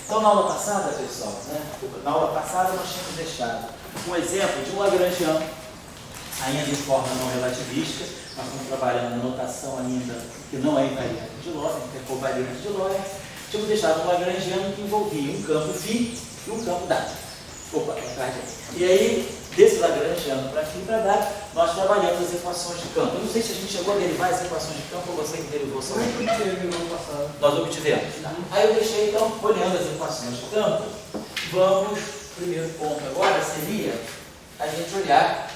Então, na aula passada, pessoal, na aula passada nós tínhamos deixado um exemplo de um lagrangiano, ainda em forma não relativística. Nós estamos trabalhando na notação ainda que não é invariante de Lorentz, é covariante de Lorentz. Tínhamos deixado um lagrangiano que envolvia um campo φ e um campo dado. E aí, desse lagrangiano para φ e para dado, nós trabalhamos as equações de campo. Eu não sei se a gente chegou a derivar as equações de campo ou você que derivou só. Nós obtivemos. Aí eu deixei, então, olhando as equações de campo, vamos, o primeiro ponto agora seria a gente olhar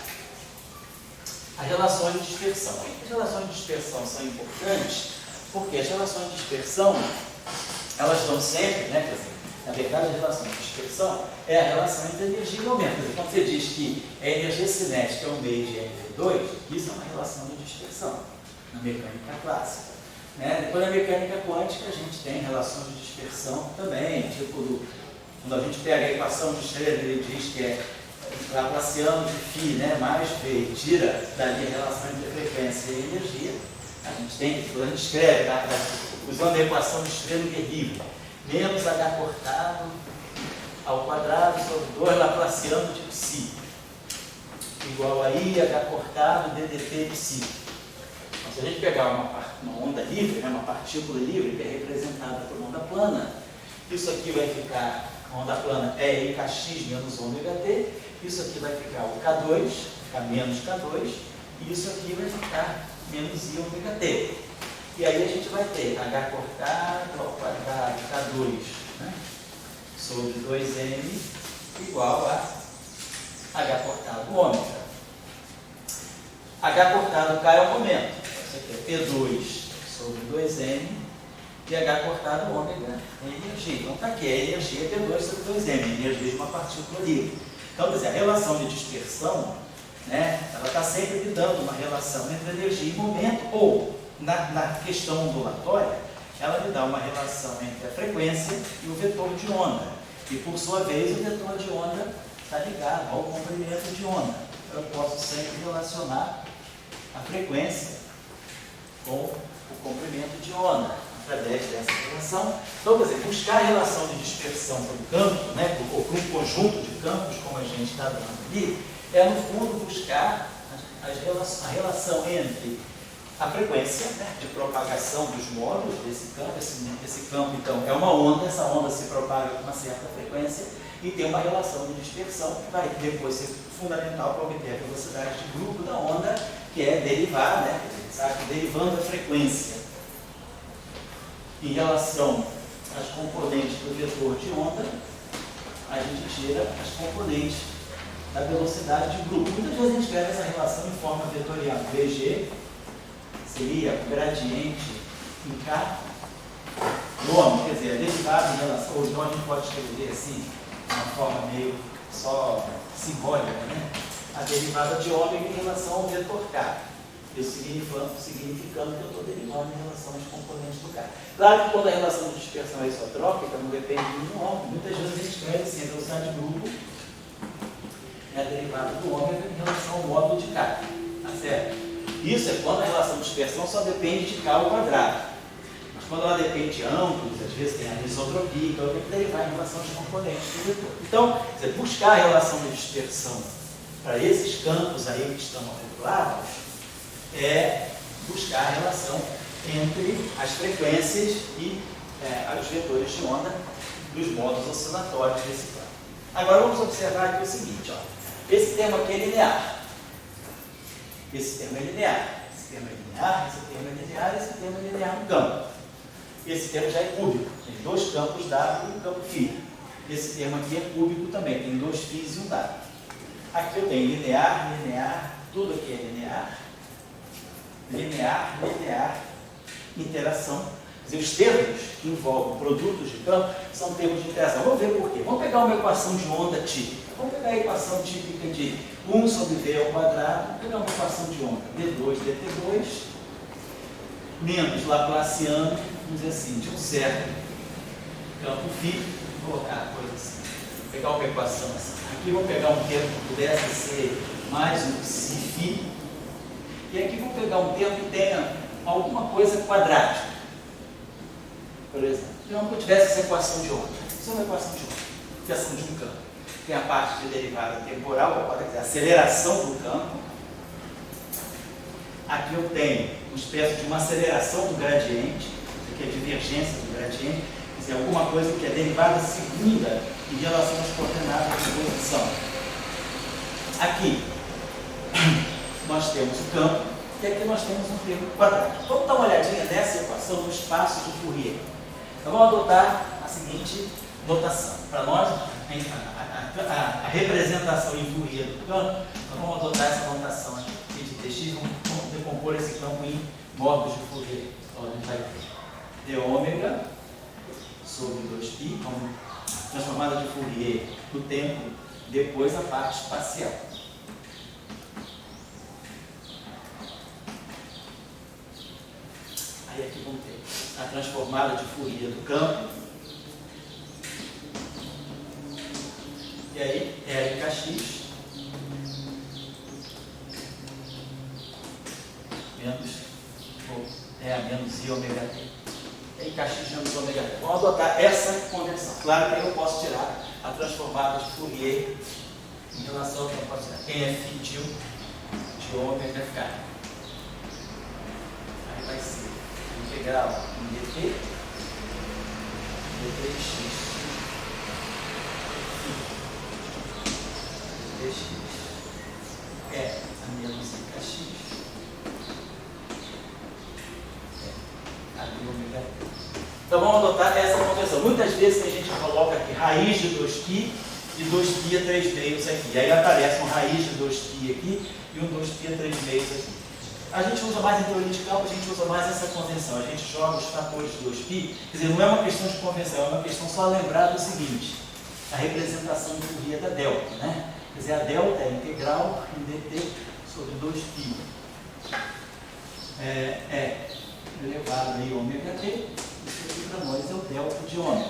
as relações de dispersão. As relações de dispersão são importantes porque as relações de dispersão, elas dão sempre, né, quer dizer, na verdade, a relação de dispersão é a relação entre energia e momento. Quer dizer, quando você diz que a energia cinética é um meio de mv2, isso é uma relação de dispersão na mecânica clássica. Né? Depois, na mecânica quântica, a gente tem relações de dispersão também, tipo, quando a gente pega a equação de Schrödinger, ele diz que é laplaciano de φ, né, mais v, tira dali a relação entre frequência e energia. A gente tem, quando a gente escreve, usando a equação de Schrödinger livre, menos h cortado ao quadrado sobre 2 laplaciano de psi, igual a i h cortado ddt psi. Então, se a gente pegar uma onda livre, né, uma partícula livre que é representada por onda plana, isso aqui vai ficar, a onda plana é ikx menos ômega t, isso aqui vai ficar o K2, ficar menos K2, e isso aqui vai ficar menos I ômega t. E aí a gente vai ter h cortado ao quadrado K2, né, sobre 2m igual a h cortado ômega. H cortado K é o momento. Isso aqui é P2 sobre 2m e h cortado ômega é energia. Então está aqui, a energia é P2 sobre 2m, a energia de uma partícula livre. Então, quer dizer, a relação de dispersão, né, ela está sempre me dando uma relação entre energia e momento, ou na questão ondulatória, ela me dá uma relação entre a frequência e o vetor de onda. E, por sua vez, o vetor de onda está ligado ao comprimento de onda. Eu posso sempre relacionar a frequência com o comprimento de onda, através dessa relação. Então, quer dizer, buscar a relação de dispersão para o campo, né, ou para um conjunto de campos, como a gente está dando ali, é, no fundo, buscar a relação entre a frequência, né, de propagação dos módulos desse campo. Esse campo, então, é uma onda, essa onda se propaga com uma certa frequência e tem uma relação de dispersão que vai depois ser fundamental para obter a velocidade de grupo da onda, que é derivar, né, sabe, derivando a frequência em relação às componentes do vetor de onda, a gente tira as componentes da velocidade de grupo. Muitas vezes a gente escreve essa relação em forma vetorial. VG seria o gradiente em K do ômega, quer dizer, a derivada em relação, ou então a gente pode escrever assim, de uma forma meio só simbólica, né? A derivada de ômega em relação ao vetor K. Isso significando que eu estou derivando em relação aos componentes do K. Claro que quando a relação de dispersão é isotrópica, não depende do ômega. Muitas vezes a gente escreve assim, a velocidade de grupo é a derivada do ômega em relação ao módulo de K. Tá certo? Isso é quando a relação de dispersão só depende de K ao quadrado. Mas quando ela depende de ângulos, às vezes tem a isotropia, então eu tenho que derivar em relação aos componentes do vetor. Então, buscar a relação de dispersão para esses campos aí que estão articulados é buscar a relação entre as frequências e os vetores de onda dos módulos oscilatórios desse campo. Agora vamos observar aqui o seguinte, ó. Esse termo aqui é linear. Esse termo é linear. Esse termo é linear, esse termo é linear, esse termo é linear no campo. Esse termo já é cúbico, tem dois campos W e um campo φ. Esse termo aqui é cúbico também, tem dois φ e um W. Aqui eu tenho linear, linear, tudo aqui é linear. Linear, linear, interação. Quer dizer, os termos que envolvem produtos de campo são termos de interação. Vamos ver por quê. Vamos pegar uma equação de onda típica. Vamos pegar a equação típica de 1 sobre v ao quadrado. Vamos pegar uma equação de onda. d2, dt2, menos laplaciano, vamos dizer assim, de um certo campo φ. Vou colocar a coisa assim. Vou pegar uma equação assim. Aqui vou pegar um termo que pudesse ser mais um psi φ. E aqui vou pegar um termo que tenha alguma coisa quadrática. Por exemplo, se eu tivesse essa equação de onda, Isso é uma equação de um campo. Tem a parte de derivada temporal, quer dizer, a aceleração do campo. Aqui eu tenho uma espécie de uma aceleração do gradiente, isso aqui é a divergência do gradiente, quer dizer, alguma coisa que é derivada segunda em relação às coordenadas de posição. Aqui nós temos o campo e aqui nós temos um termo quadrático. Vamos dar uma olhadinha nessa equação no espaço de Fourier. Então vamos adotar a seguinte notação. Para nós, a representação em Fourier do campo, nós vamos adotar essa notação aqui de dx, vamos decompor esse campo em modos de Fourier. Então a gente vai ter d ômega sobre 2π, como transformada de Fourier do tempo, depois a parte espacial. Aí aqui vamos ter a transformada de Fourier do campo. E aí, LKX menos I ômega t. LKX menos ômega t. Vamos adotar essa conversão. Claro que aí eu posso tirar a transformada de Fourier em relação ao que eu posso tirar. Quem é φ de ômega k. Aí vai ser integral em dt, dt(x). dx é a menos IKX a ômega t. Então vamos adotar essa conversão. Muitas vezes a gente coloca aqui raiz de 2π e 2π a 3 meios aqui. E aí aparece um raiz de 2π aqui e um 2π a 3 meios aqui. A gente usa mais em teoria de campo, a gente usa mais essa convenção. A gente joga os fatores de 2π, quer dizer, não é uma questão de convenção, é uma questão só lembrar do seguinte: a representação de Fourier da delta, né? Quer dizer, a delta é integral em dt sobre 2π. É elevado a ômega t, isso aqui para nós é o delta de ômega.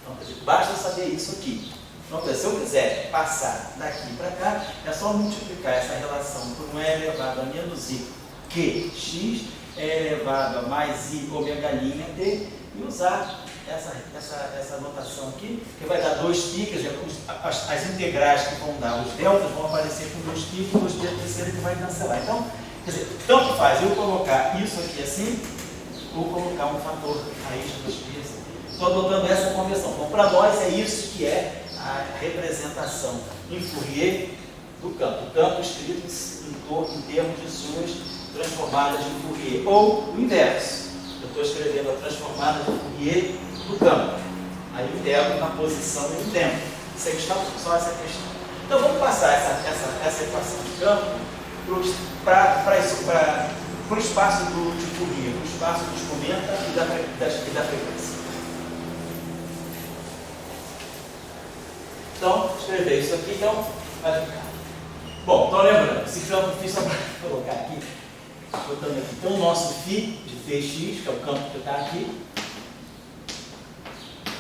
Então, quer dizer, basta saber isso aqui. Então, se eu quiser passar daqui para cá, é só multiplicar essa relação por um é elevado a menos i, que x é elevado a mais i ômega linha t, e usar essa notação aqui, que vai dar 2π, quer dizer, as integrais que vão dar, os deltas vão aparecer com 2π e com 2π a terceira que vai cancelar. Então, quer dizer, tanto faz eu colocar isso aqui assim, ou colocar um fator raiz de 2π assim. Estou adotando essa conversão. Então, para nós é isso que é a representação em Fourier do campo. O campo escrito em termos de suas transformadas de Fourier. Ou o inverso. Eu estou escrevendo a transformada de Fourier do campo. Aí eu integro na posição e no tempo. Isso aqui está só essa questão. Então vamos passar essa equação de campo para o espaço de Fourier, para o espaço dos cometa e da frequência. Então, escrever isso aqui, então vai ficar. Bom, então lembrando, esse campo fiz só para colocar aqui, botando aqui. Então o nosso φ de Tx, que é o campo que está aqui,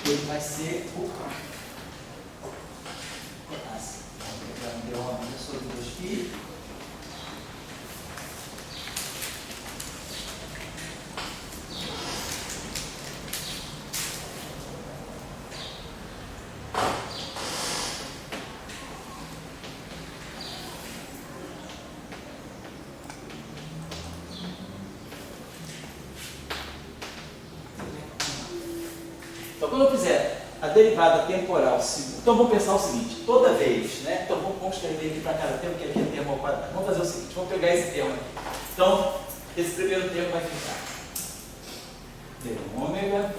ele vai ser o assim. Vamos pegar um d sobre 2π. Então, quando eu fizer a derivada temporal, então vamos pensar o seguinte: toda vez, né? Então vamos escrever aqui para cada termo, que aqui é termo ao quadrado. Vamos fazer o seguinte: vamos pegar esse termo aqui. Então, esse primeiro termo vai ficar d ômega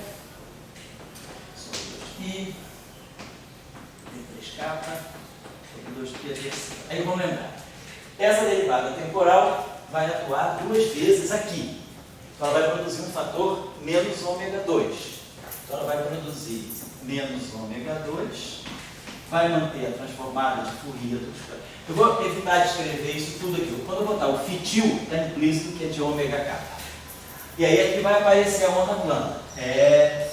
sobre 2π, d3k, 2π a terceira. Aí vamos lembrar: essa derivada temporal vai atuar duas vezes aqui. Então, ela vai produzir um fator menos ômega 2. Então, ela vai produzir menos ômega 2, vai manter a transformada de Fourier. Eu vou evitar de escrever isso tudo aqui. Quando eu botar o φ-til, está implícito que é de ômega k. E aí aqui vai aparecer a onda plana. É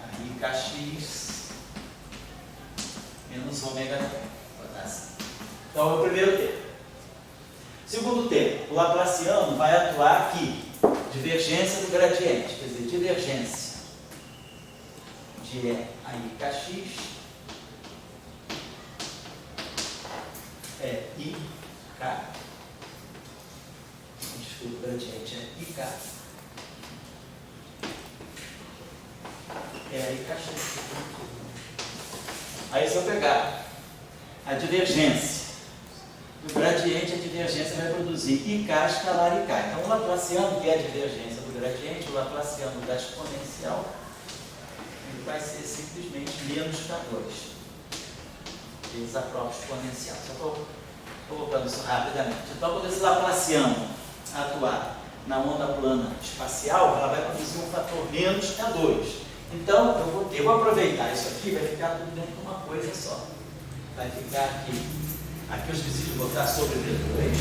a IKX menos ômega t. Então, é o primeiro termo. Segundo termo, o laplaciano vai atuar aqui. Divergência do gradiente, quer dizer, divergência de E a I kx é I K. Desculpa, o gradiente é IK. É a I kx. Aí se eu pegar a divergência do gradiente, a divergência vai produzir IK escalar IK. Então o laplaciano, que é a divergência do gradiente, o laplaciano da exponencial, ele vai ser simplesmente menos K2. Vezes a própria exponencial. Só estou colocando isso rapidamente. Então, quando esse laplaciano atuar na onda plana espacial, ela vai produzir um fator menos K2. Então, eu vou aproveitar isso aqui, vai ficar tudo dentro de uma coisa só. Vai ficar aqui. Aqui eu esqueci de botar sobre V2.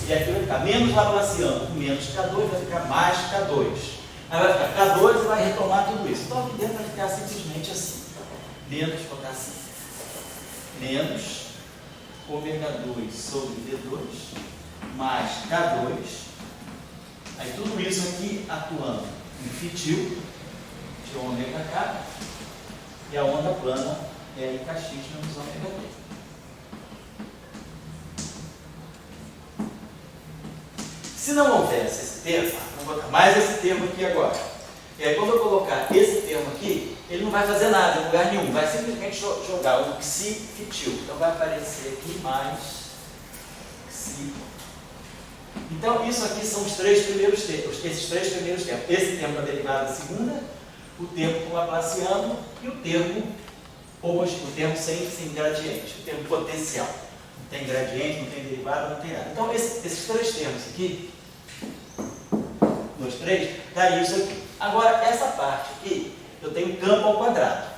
E aqui vai ficar menos laplaciano com menos K2, vai ficar mais K2. Aí vai ficar K2 e vai retomar tudo isso. Então, aqui dentro vai ficar simplesmente assim. Menos, botar assim, menos ômega 2 sobre V2 mais K2. Aí tudo isso aqui atuando em fitil de ômega K, e a onda plana é I kx menos ômega T. Se não houvesse esse termo, vou botar mais esse termo aqui agora. E aí, quando eu colocar esse termo aqui, ele não vai fazer nada em lugar nenhum, vai simplesmente jogar o xi fitil. Então vai aparecer aqui mais xi. Então isso aqui são os três primeiros termos, esses três primeiros termos. Esse termo da derivada segunda, o termo com laplaciano e o termo sem gradiente, o termo potencial. Não tem gradiente, não tem derivada, não tem nada. Então esses três termos aqui, 2, 3, daria isso aqui. Agora, essa parte aqui, eu tenho campo ao quadrado.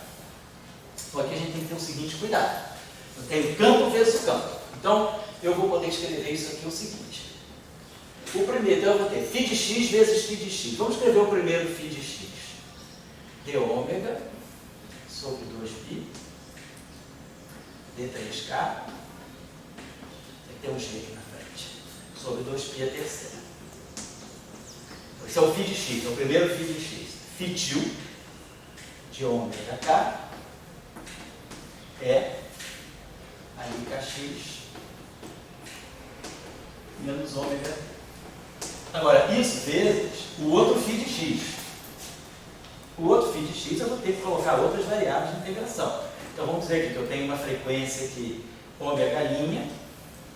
Só que a gente tem que ter o seguinte cuidado. Eu tenho campo vezes o campo. Então, eu vou poder escrever isso aqui o seguinte. O primeiro, então eu vou ter φ de x vezes φ de x. Vamos escrever o primeiro φ de x. D ômega sobre 2π d3k. Tem que ter um G aqui na frente. Sobre 2π a terceira. Esse é o φ de x, é o primeiro φ de x. Fitil de ômega k é a I kx menos ômega. Agora, isso vezes o outro φ de x. O outro φ de x eu vou ter que colocar outras variáveis de integração. Então vamos dizer aqui que eu tenho uma frequência aqui ômega'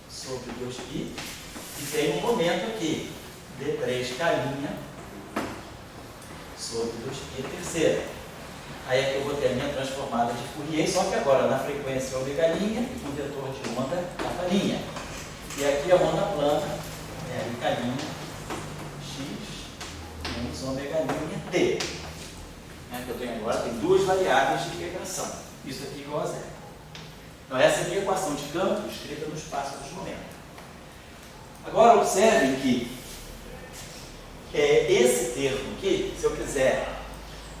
sobre 2π e tem um momento aqui d3k' sobre 2π terceira. Aí é que eu vou ter a minha transformada de Fourier, só que agora na frequência ômega' com vetor de onda k'. E aqui a onda plana é a I' x menos ômega' t. Que eu tenho agora, tem duas variáveis de integração. Isso aqui igual a zero. Então essa é a minha equação de campo escrita no espaço dos momentos. Agora observem que esse termo aqui, se eu quiser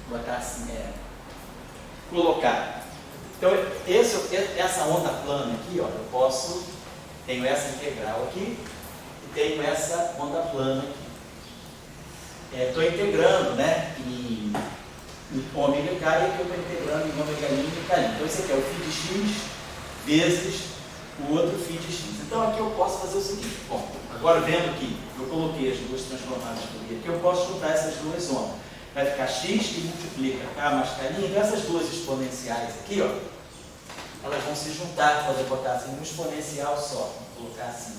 botar assim, colocar. Então, essa onda plana aqui, ó, eu posso, tenho essa integral aqui e tenho essa onda plana aqui. Estou integrando, né, em ômega k, e aqui eu estou integrando em ômega' e k'. Então, esse aqui é o φ de x vezes o outro φ de x. Então, aqui eu posso fazer o seguinte. Bom, agora vendo que eu coloquei as duas transformadas por aqui, eu posso juntar essas duas ondas. Vai ficar x que multiplica k mais k'. Então, essas duas exponenciais aqui, ó, elas vão se juntar, pode botar assim, um exponencial só. Vou colocar assim.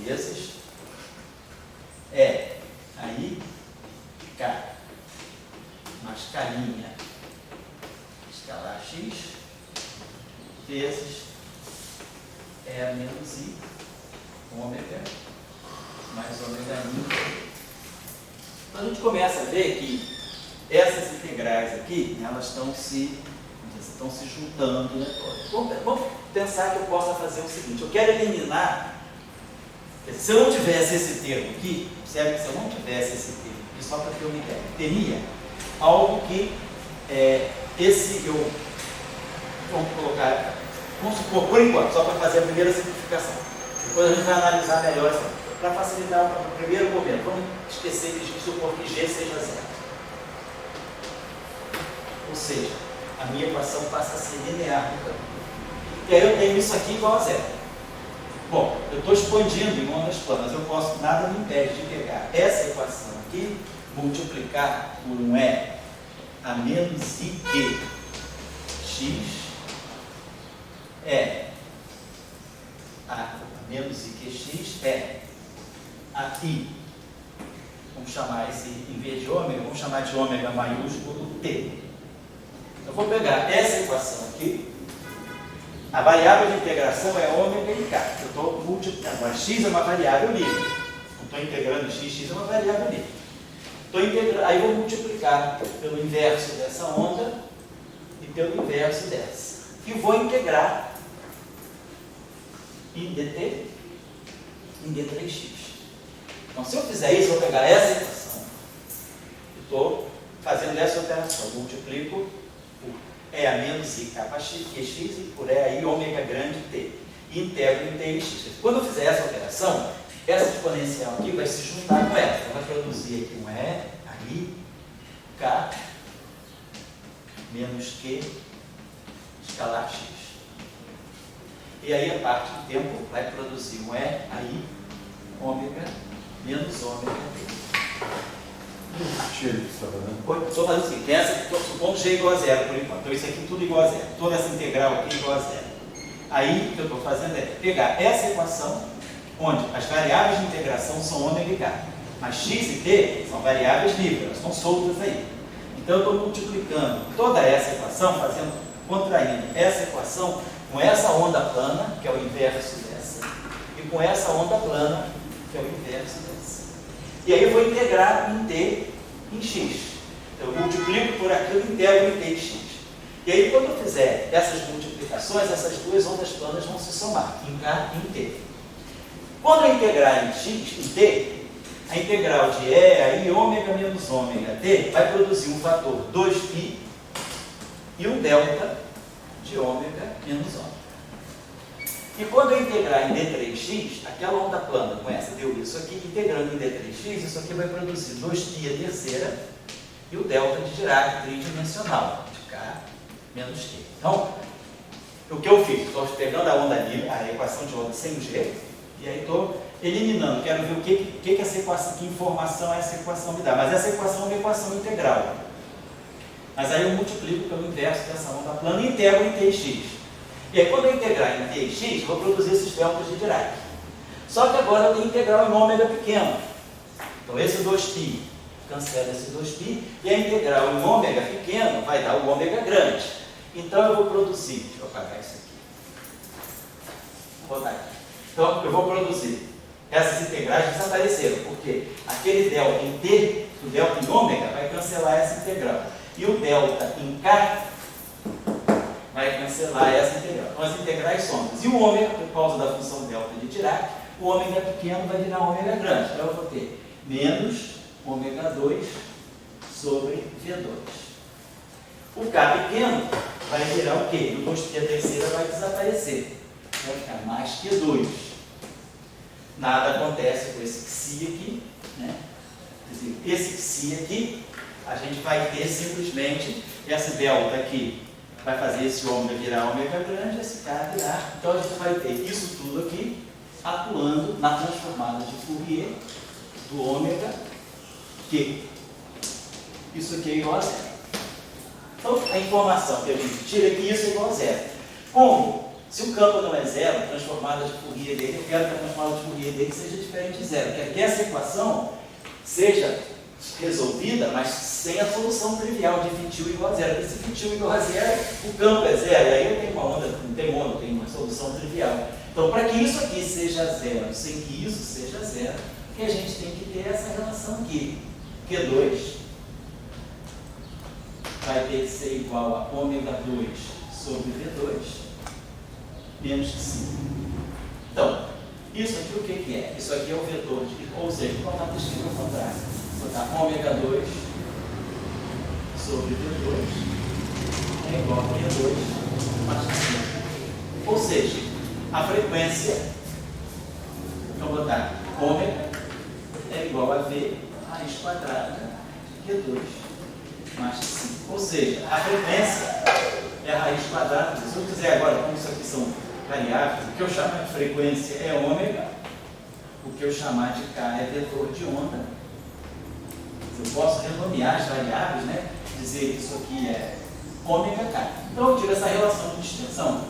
Vezes aí k mais k' escalar x vezes menos i ômega mais ômega'. Então a gente começa a ver que essas integrais aqui, elas estão se juntando, né? Vamos pensar que eu possa fazer o seguinte, eu quero eliminar, se eu não tivesse esse termo aqui, observe que se eu não tivesse esse termo aqui, só para ter uma ideia, teria algo que vamos colocar, vamos supor, por enquanto, só para fazer a primeira simplificação. Depois a gente vai analisar melhor essa. Para facilitar o primeiro momento, vamos esquecer de supor que G seja zero. Ou seja, a minha equação passa a ser linear no campo. E aí eu tenho isso aqui igual a zero. Bom, eu estou expandindo em ondas planas, eu posso, nada me impede de pegar essa equação aqui, multiplicar por um E a menos IQ x é a menos IQx é a I. Vamos chamar esse, em vez de ômega, vamos chamar de ômega maiúsculo T. Eu vou pegar essa equação aqui. A variável de integração é ômega e K. Eu estou multiplicando. Agora, x é uma variável livre. Não estou integrando x é uma variável livre. Aí eu vou multiplicar pelo inverso dessa onda e pelo inverso dessa. E vou integrar em dt em d3x. Então, se eu fizer isso, eu vou pegar essa equação. Eu estou fazendo essa operação. Eu multiplico por E a menos I capa x e por E a I ômega grande T. E integro em T e x. Quando eu fizer essa operação, essa exponencial aqui vai se juntar com essa. Então, vai produzir aqui um E, I, K, menos Q, escalar x. E aí, a parte do tempo, vai produzir um E, I, ômega, menos ômega T. Estou fazendo o seguinte, supondo G igual a zero por enquanto. Então isso aqui tudo igual a zero. Toda essa integral aqui igual a zero. Aí o que eu estou fazendo é pegar essa equação, onde as variáveis de integração são ômega e K. Mas x e t são variáveis livres, elas estão soltas aí. Então eu estou multiplicando toda essa equação, contraindo essa equação com essa onda plana, que é o inverso dessa, e com essa onda plana, que é o inverso dessa. E aí eu vou integrar em t em x. Então, eu multiplico por aquilo e integro em t e x. E aí, quando eu fizer essas multiplicações, essas duas ondas planas vão se somar, em k e em t. Quando eu integrar em x, em t, a integral de E, aí, ômega menos ômega t, vai produzir um fator 2π e um delta de ômega menos ômega. E quando eu integrar em d3x, aquela onda plana com essa deu isso aqui, integrando em d3x, isso aqui vai produzir 2π a terceira e o delta de Dirac tridimensional, de K menos Q. Então, o que eu fiz? Estou pegando a onda livre, a equação de onda sem G, e aí estou eliminando. Quero ver o que essa equação, que informação essa equação me dá. Mas essa equação é uma equação integral. Mas aí eu multiplico pelo inverso dessa onda plana e integro em t e x. E aí, quando eu integrar em t e x, vou produzir esses deltas de Dirac. Só que agora eu tenho integral em ômega pequeno. Então, esse 2π cancela esse 2π, e a integral em ômega pequeno vai dar o ômega grande. Então, eu vou produzir, deixa eu apagar isso aqui. Vou botar aqui. Então, eu vou produzir. Essas integrais desapareceram, porque aquele delta em t, o delta em ômega, vai cancelar essa integral. E o delta em k vai cancelar essa integral. Então, as integrais somam. E o ômega, por causa da função delta de Dirac, o ômega pequeno vai virar ômega grande. Então, eu vou ter menos ômega 2 sobre V2. O K pequeno vai virar o quê? O 2π a terceira vai desaparecer. Vai ficar mais que 2. Nada acontece com esse Xi aqui, né? Quer dizer, esse Xi aqui, a gente vai ter simplesmente essa delta aqui. Vai fazer esse ômega virar ômega grande, esse K virar. Então, a gente vai ter isso tudo aqui atuando na transformada de Fourier do ômega Q. Isso aqui é igual a zero. Então, a informação que a gente tira é que isso é igual a zero. Como? Se o campo não é zero, a transformada de Fourier dele, eu quero que a transformada de Fourier dele seja diferente de zero. Eu quero que essa equação seja resolvida, mas sem a solução trivial de φ igual a zero. Porque se φ igual a zero, o campo é zero, e aí eu tenho uma onda, não tem onda, tem uma solução trivial. Então, para que isso aqui seja zero, sem que isso seja zero, que a gente tem que ter essa relação aqui. Q2 vai ter que ser igual a ômega 2 sobre V2 menos que 5. Então, isso aqui o que é? Isso aqui é o vetor, ou seja, vou botar escrito ao contrário. Vou botar ômega 2 sobre V2 é igual a Q2 mais que 5. Ou seja, a frequência, então vou botar ômega é igual a V raiz quadrada de Q2 mais que 5. Ou seja, a frequência é a raiz quadrada. Se eu quiser agora, como isso aqui são variáveis, o que eu chamar de frequência é ômega, o que eu chamar de K é vetor de onda. Eu posso renomear as variáveis, né? Dizer que isso aqui é ômega K. Então eu tiro essa relação de extensão.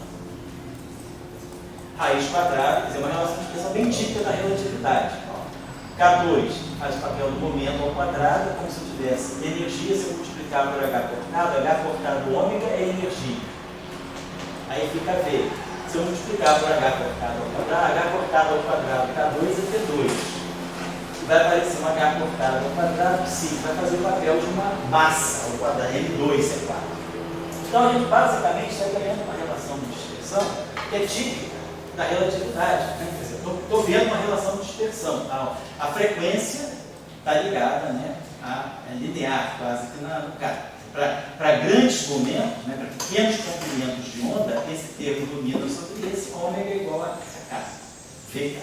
Raiz quadrada, quer dizer, uma relação de extensão bem típica da relatividade. K2 faz o papel do momento ao quadrado, como se eu tivesse energia, se eu multiplicar por H cortado ômega é energia. Aí fica V. Se eu multiplicar por H cortado ao quadrado, H cortado ao quadrado, K2 é T2. Vai aparecer um H cortado ao quadrado, sim, vai fazer o papel de uma massa ao quadrado, M2 é 4. Então a gente basicamente está ganhando uma relação de dispersão que é típica da relatividade. Né? Quer dizer, estou vendo uma relação de dispersão. A frequência está ligada, né, a linear, quase que no K. Para grandes momentos, né, para pequenos comprimentos de onda, esse termo domina sobre esse, ômega é igual a K, VK.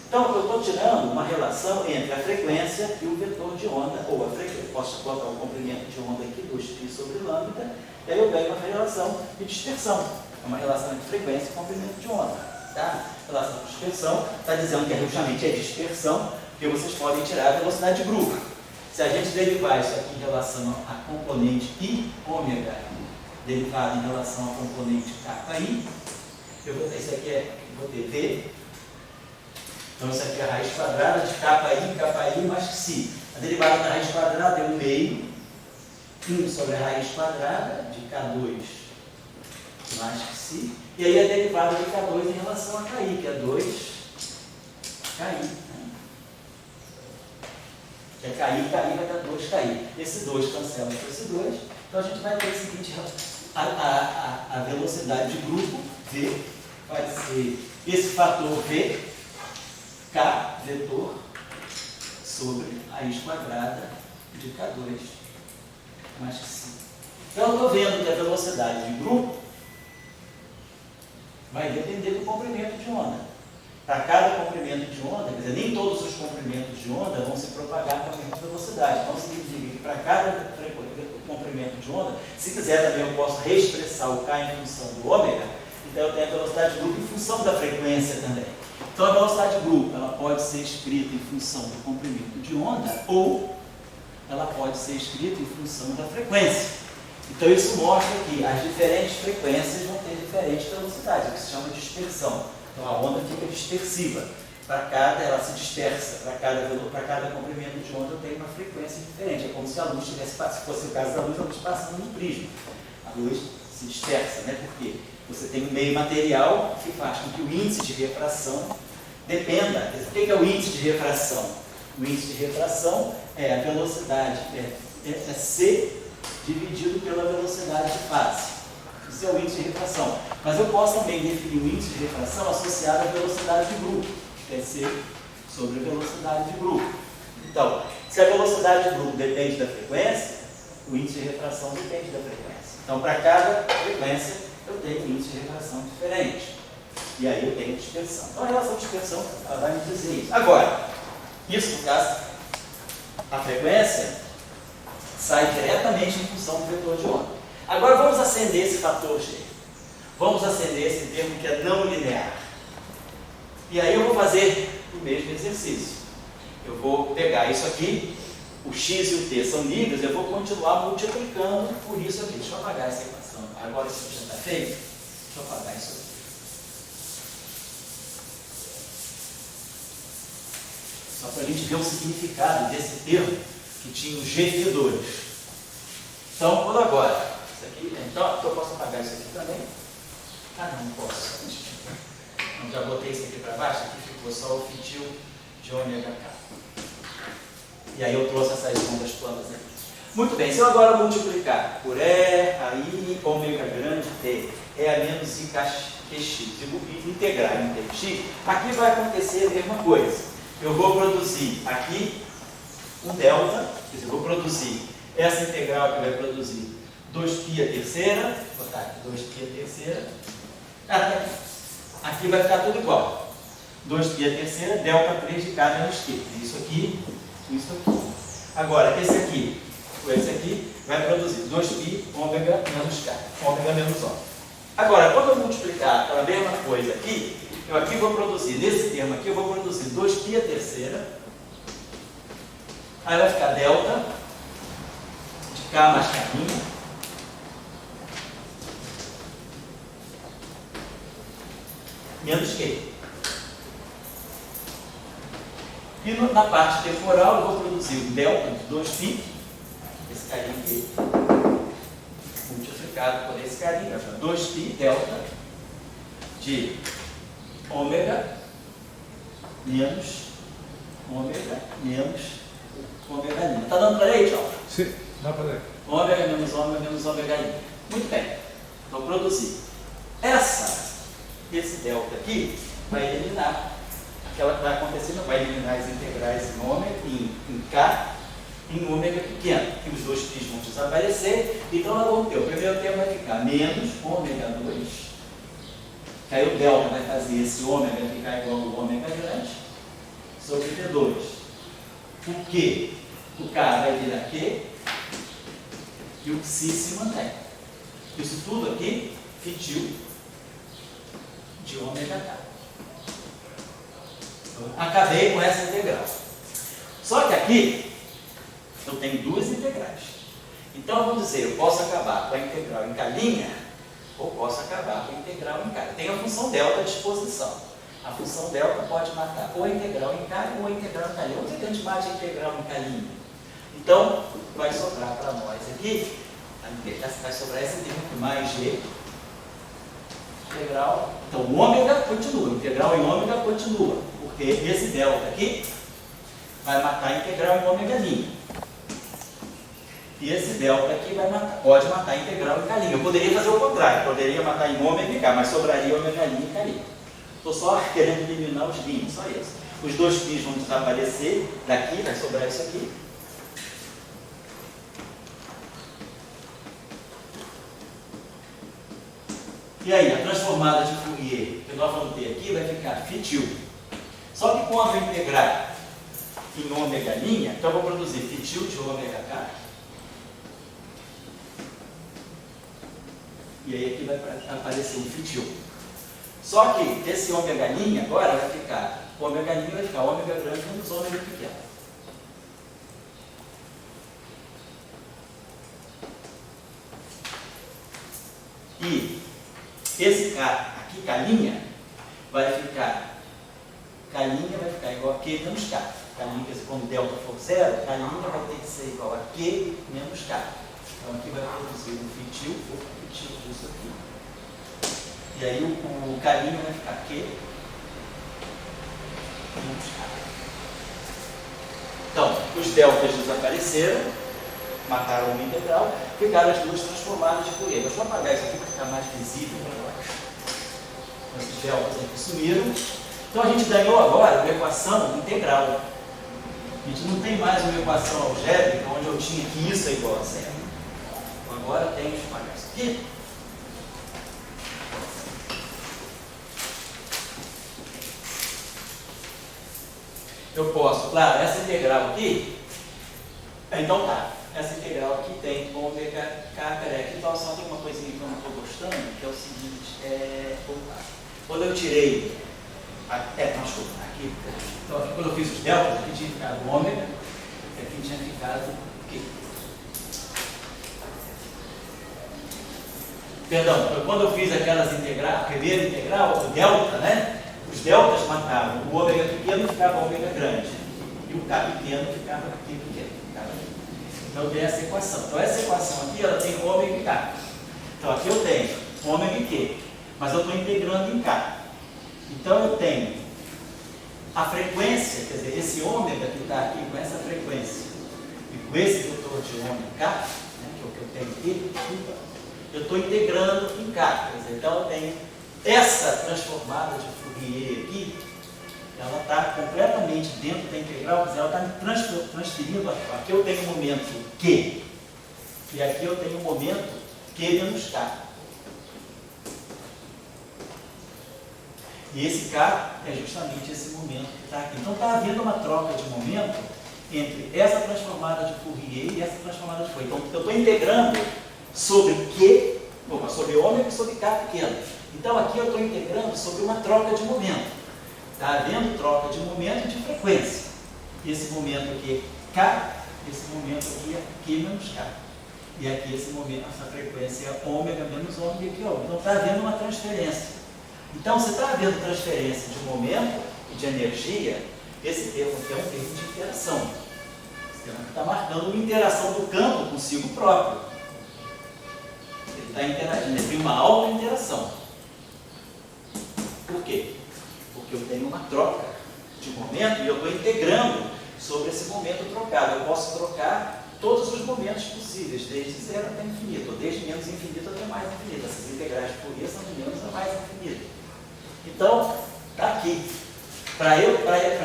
Então, eu estou tirando uma relação entre a frequência e o vetor de onda, ou a frequência. Posso botar o comprimento de onda aqui, 2π sobre lambda, e aí eu ganho uma relação de dispersão. É uma relação entre frequência e comprimento de onda. Tá? Relação de dispersão está dizendo que justamente é dispersão, porque vocês podem tirar a velocidade de grupo. Se a gente derivar isso aqui em relação a componente I, ômega, derivado em relação ao componente KI, eu vou ter isso aqui, vou ter V. Então isso aqui é a raiz quadrada de KI mais que Si. A derivada da raiz quadrada é 1/2, 1 sobre a raiz quadrada de K2 mais que Si. E aí a derivada de K2 em relação a KI, que é 2KI. Que é KI vai dar 2KI. Esse 2 cancela com esse 2. Então a gente vai ter o seguinte, a velocidade de grupo, V, vai ser esse fator V, K, vetor, sobre a raiz quadrada de K2, mais que 5. Então eu estou vendo que a velocidade de grupo vai depender do comprimento de onda. Para cada comprimento de onda, quer dizer, nem todos os comprimentos de onda vão se propagar com a mesma velocidade. Então, significa que para cada comprimento de onda, se quiser também eu posso reexpressar o K em função do ômega, então eu tenho a velocidade de grupo em função da frequência também. Então, a velocidade de grupo ela pode ser escrita em função do comprimento de onda ou ela pode ser escrita em função da frequência. Então, isso mostra que as diferentes frequências vão ter diferentes velocidades, o que se chama de dispersão. Então, a onda fica dispersiva. Para cada, ela se dispersa. Para cada comprimento de onda, eu tenho uma frequência diferente. É como se a luz tivesse, se fosse o caso da luz, a luz passando no prisma. A luz se dispersa, né? Porque você tem um meio material que faz com que o índice de refração dependa. O que é o índice de refração? O índice de refração é a velocidade, é C dividido pela velocidade de fase. Isso é o índice de refração. Mas eu posso também definir o índice de refração associado à velocidade de grupo, que é C sobre a velocidade de grupo. Então, se a velocidade de grupo depende da frequência, o índice de refração depende da frequência. Então, para cada frequência, eu tenho um índice de refração diferente. E aí eu tenho dispersão. Então, a relação de dispersão ela vai me dizer isso. Agora, isso no caso, a frequência sai diretamente em função do vetor de onda. Agora vamos acender esse fator G. Vamos acender esse termo que é não linear. E aí eu vou fazer o mesmo exercício. Eu vou pegar isso aqui, o x e o t são livres, eu vou continuar multiplicando por isso aqui. Deixa eu apagar essa equação. Agora isso já está feito? Deixa eu apagar isso aqui. Só para a gente ver o significado desse termo que tinha os G-fedores. Então, por agora, isso aqui, então eu posso apagar isso aqui também? Ah, não posso. Então, já botei isso aqui para baixo, aqui ficou só o fitil de ômega K. E aí eu trouxe essas ondas todas aqui. Muito bem, se eu agora multiplicar por E, aí, ômega grande, T, E a menos I, QX, e integrar em TX, aqui vai acontecer a mesma coisa. Eu vou produzir aqui um delta, quer dizer, eu vou produzir essa integral que vai produzir 2π a terceira, vou botar aqui 2π a terceira, aqui vai ficar tudo igual. 2π a terceira, delta 3 de K menos Q. Isso aqui, isso aqui. Agora, esse aqui com esse aqui vai produzir 2π ômega menos K, ômega menos ω. Agora, quando eu multiplicar aquela mesma coisa aqui, eu aqui vou produzir, nesse termo aqui, eu vou produzir 2π a terceira, aí vai ficar delta de K mais K', menos Q. E na parte temporal eu vou produzir o delta de 2π, esse carinha aqui, multiplicado por esse carinha, 2π delta de ômega menos ômega N. Está dando para aí, tchau? Sim, dá para ler. Ômega menos ômega N. Muito bem. Então produzir. Esse delta aqui vai eliminar aquela que vai acontecer, não vai eliminar as integrais em ômega, em K, em ômega pequeno, que os dois π's vão desaparecer, então nós vamos ter, o primeiro termo vai ficar menos ômega 2, que aí o delta vai fazer esse ômega ficar igual ao ômega grande, sobre T2. O Q, o K vai virar Q, e o Psi se mantém. Isso tudo aqui, fitil de ômega K. Acabei com essa integral. Só que aqui eu tenho duas integrais. Então vamos dizer, eu posso acabar com a integral em K' ou posso acabar com a integral em K. Tem a função delta à disposição. A função delta pode matar ou a integral em K ou a integral em K'. Onde é que a gente mata a integral em K'? Então vai sobrar para nós aqui, vai sobrar esse termo aqui, mais G integral. Então o ômega continua, integral em ômega continua. Porque esse delta aqui vai matar a integral em ômega N. E esse delta aqui pode matar a integral em K'. Eu poderia fazer o contrário, poderia matar em ômega e K, mas sobraria ômega N e K'. Estou só querendo eliminar os N, só isso. Os dois π's vão desaparecer daqui, vai sobrar isso aqui. E aí, a transformada de Fourier que nós vamos ter aqui vai ficar fitil. Só que quando eu integrar em ômega N, então eu vou produzir fitil de ômega K. E aí aqui vai aparecer um fitil. Só que esse ômega N agora vai ficar, ômega N vai ficar ômega grande menos ômega pequeno. E esse K, aqui K', vai ficar igual a Q menos K. K', quando delta for zero, K' vai ter que ser igual a Q menos K. Então aqui vai produzir um fitil disso aqui. E aí o K' vai ficar Q menos K. Então, os deltas desapareceram, mataram uma integral, ficaram as duas transformadas de Fourier. Deixa eu apagar isso aqui para ficar mais visível para nós. Esses deltas aqui sumiram. Então a gente ganhou agora uma equação integral. A gente não tem mais uma equação algébrica onde eu tinha que isso é igual a zero. Então, agora tem que apagar isso aqui. Eu posso, claro, essa integral aqui, então tá, essa integral aqui tem ômega K, peraí, então só tem uma coisinha que eu não estou gostando, que é o seguinte, quando eu tirei, desculpa, aqui, então aqui, quando eu fiz os deltas, aqui tinha ficado ômega, e aqui tinha ficado Q. Perdão, quando eu fiz aquelas integrais, a primeira integral, o delta, né? Os deltas matavam, o ômega pequeno ficava ômega grande, e o K pequeno ficava Q pequeno. Então eu tenho essa equação. Então essa equação aqui, ela tem ômega e K. Então aqui eu tenho ômega e Q, mas eu estou integrando em K. Então eu tenho a frequência, quer dizer, esse ômega que está aqui com essa frequência, e com esse vetor de ômega K, né, que é o que eu tenho aqui, eu estou integrando em K. Quer dizer, então eu tenho essa transformada de Fourier aqui, ela está completamente dentro da integral, quer dizer, ela está me transferindo. Aqui eu tenho um momento Q, e aqui eu tenho um momento Q menos K. E esse K é justamente esse momento que está aqui. Então está havendo uma troca de momento entre essa transformada de Fourier e essa transformada de Fourier. Então, eu estou integrando sobre Q, sobre ômega e sobre K pequeno. Então, aqui eu estou integrando sobre uma troca de momento. Está havendo troca de momento e de frequência. Esse momento aqui é K, esse momento aqui é Q menos K. E aqui esse momento, essa frequência é ômega menos ômega aqui, ômega. Então, está havendo uma transferência. Então, se está havendo transferência de momento e de energia, esse termo aqui é um termo de interação. Esse termo aqui está marcando uma interação do campo consigo próprio. Ele está interagindo, ele tem uma auto-interação. Por quê? Porque eu tenho uma troca de momento e eu estou integrando sobre esse momento trocado. Eu posso trocar todos os momentos possíveis, desde zero até infinito, ou desde menos infinito até mais infinito. Essas integrais de Fourier são de menos a mais infinito. Então, está aqui. Para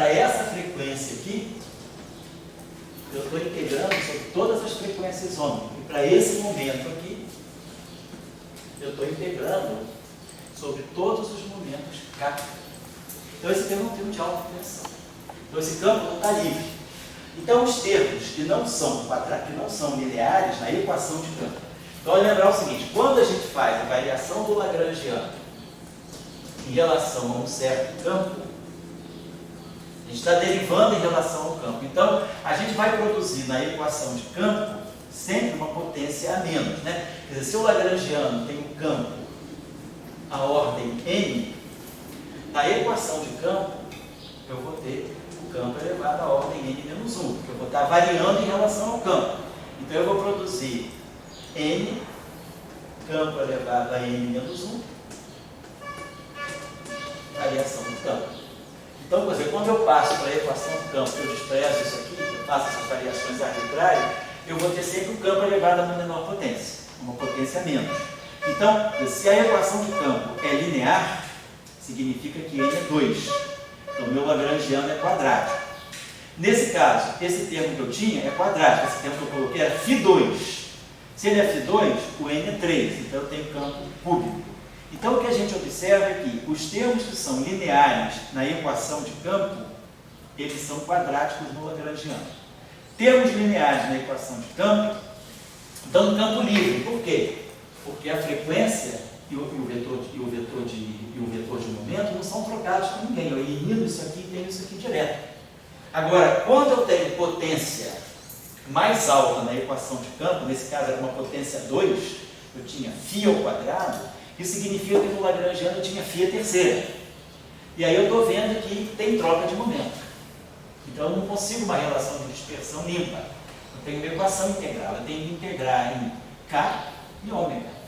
essa frequência aqui, eu estou integrando sobre todas as frequências ômega. E para esse momento aqui, eu estou integrando sobre todos os momentos K. Então, esse termo é um termo de auto-interação. Então, esse campo não está livre. Então, os termos que não são lineares na equação de campo. Então, lembrar o seguinte, quando a gente faz a variação do Lagrangiano em relação a um certo campo, a gente está derivando em relação ao campo. Então, a gente vai produzir na equação de campo sempre uma potência a menos, né? Quer dizer, se o Lagrangiano tem um campo a ordem n, na equação de campo, eu vou ter o campo elevado à ordem n menos 1, porque eu vou estar variando em relação ao campo. Então, eu vou produzir n, campo elevado a n menos 1, variação do campo. Então, por exemplo, quando eu passo para a equação do campo, eu desprezo isso aqui, eu faço essas variações arbitrárias, eu vou ter sempre o campo elevado a uma menor potência, uma potência menos. Então, se a equação de campo é linear, significa que n é 2. Então, o meu Lagrangiano é quadrático. Nesse caso, esse termo que eu tinha é quadrático, esse termo que eu coloquei era φ2. Se ele é φ2, o n é 3, então eu tenho campo cúbico. Então, o que a gente observa é que os termos que são lineares na equação de campo, eles são quadráticos no Lagrangiano. Termos lineares na equação de campo dão campo livre. Por quê? Porque a frequência e o vetor de momento não são trocados com ninguém. Eu elimino isso aqui e tenho isso aqui direto. Agora, quando eu tenho potência mais alta na equação de campo, nesse caso era uma potência 2, eu tinha φ ao quadrado, isso significa que no Lagrangiano eu tinha φ a terceira. E aí eu estou vendo que tem troca de momento. Então eu não consigo uma relação de dispersão limpa. Eu tenho uma equação integral, eu tenho que integrar em K e ômega.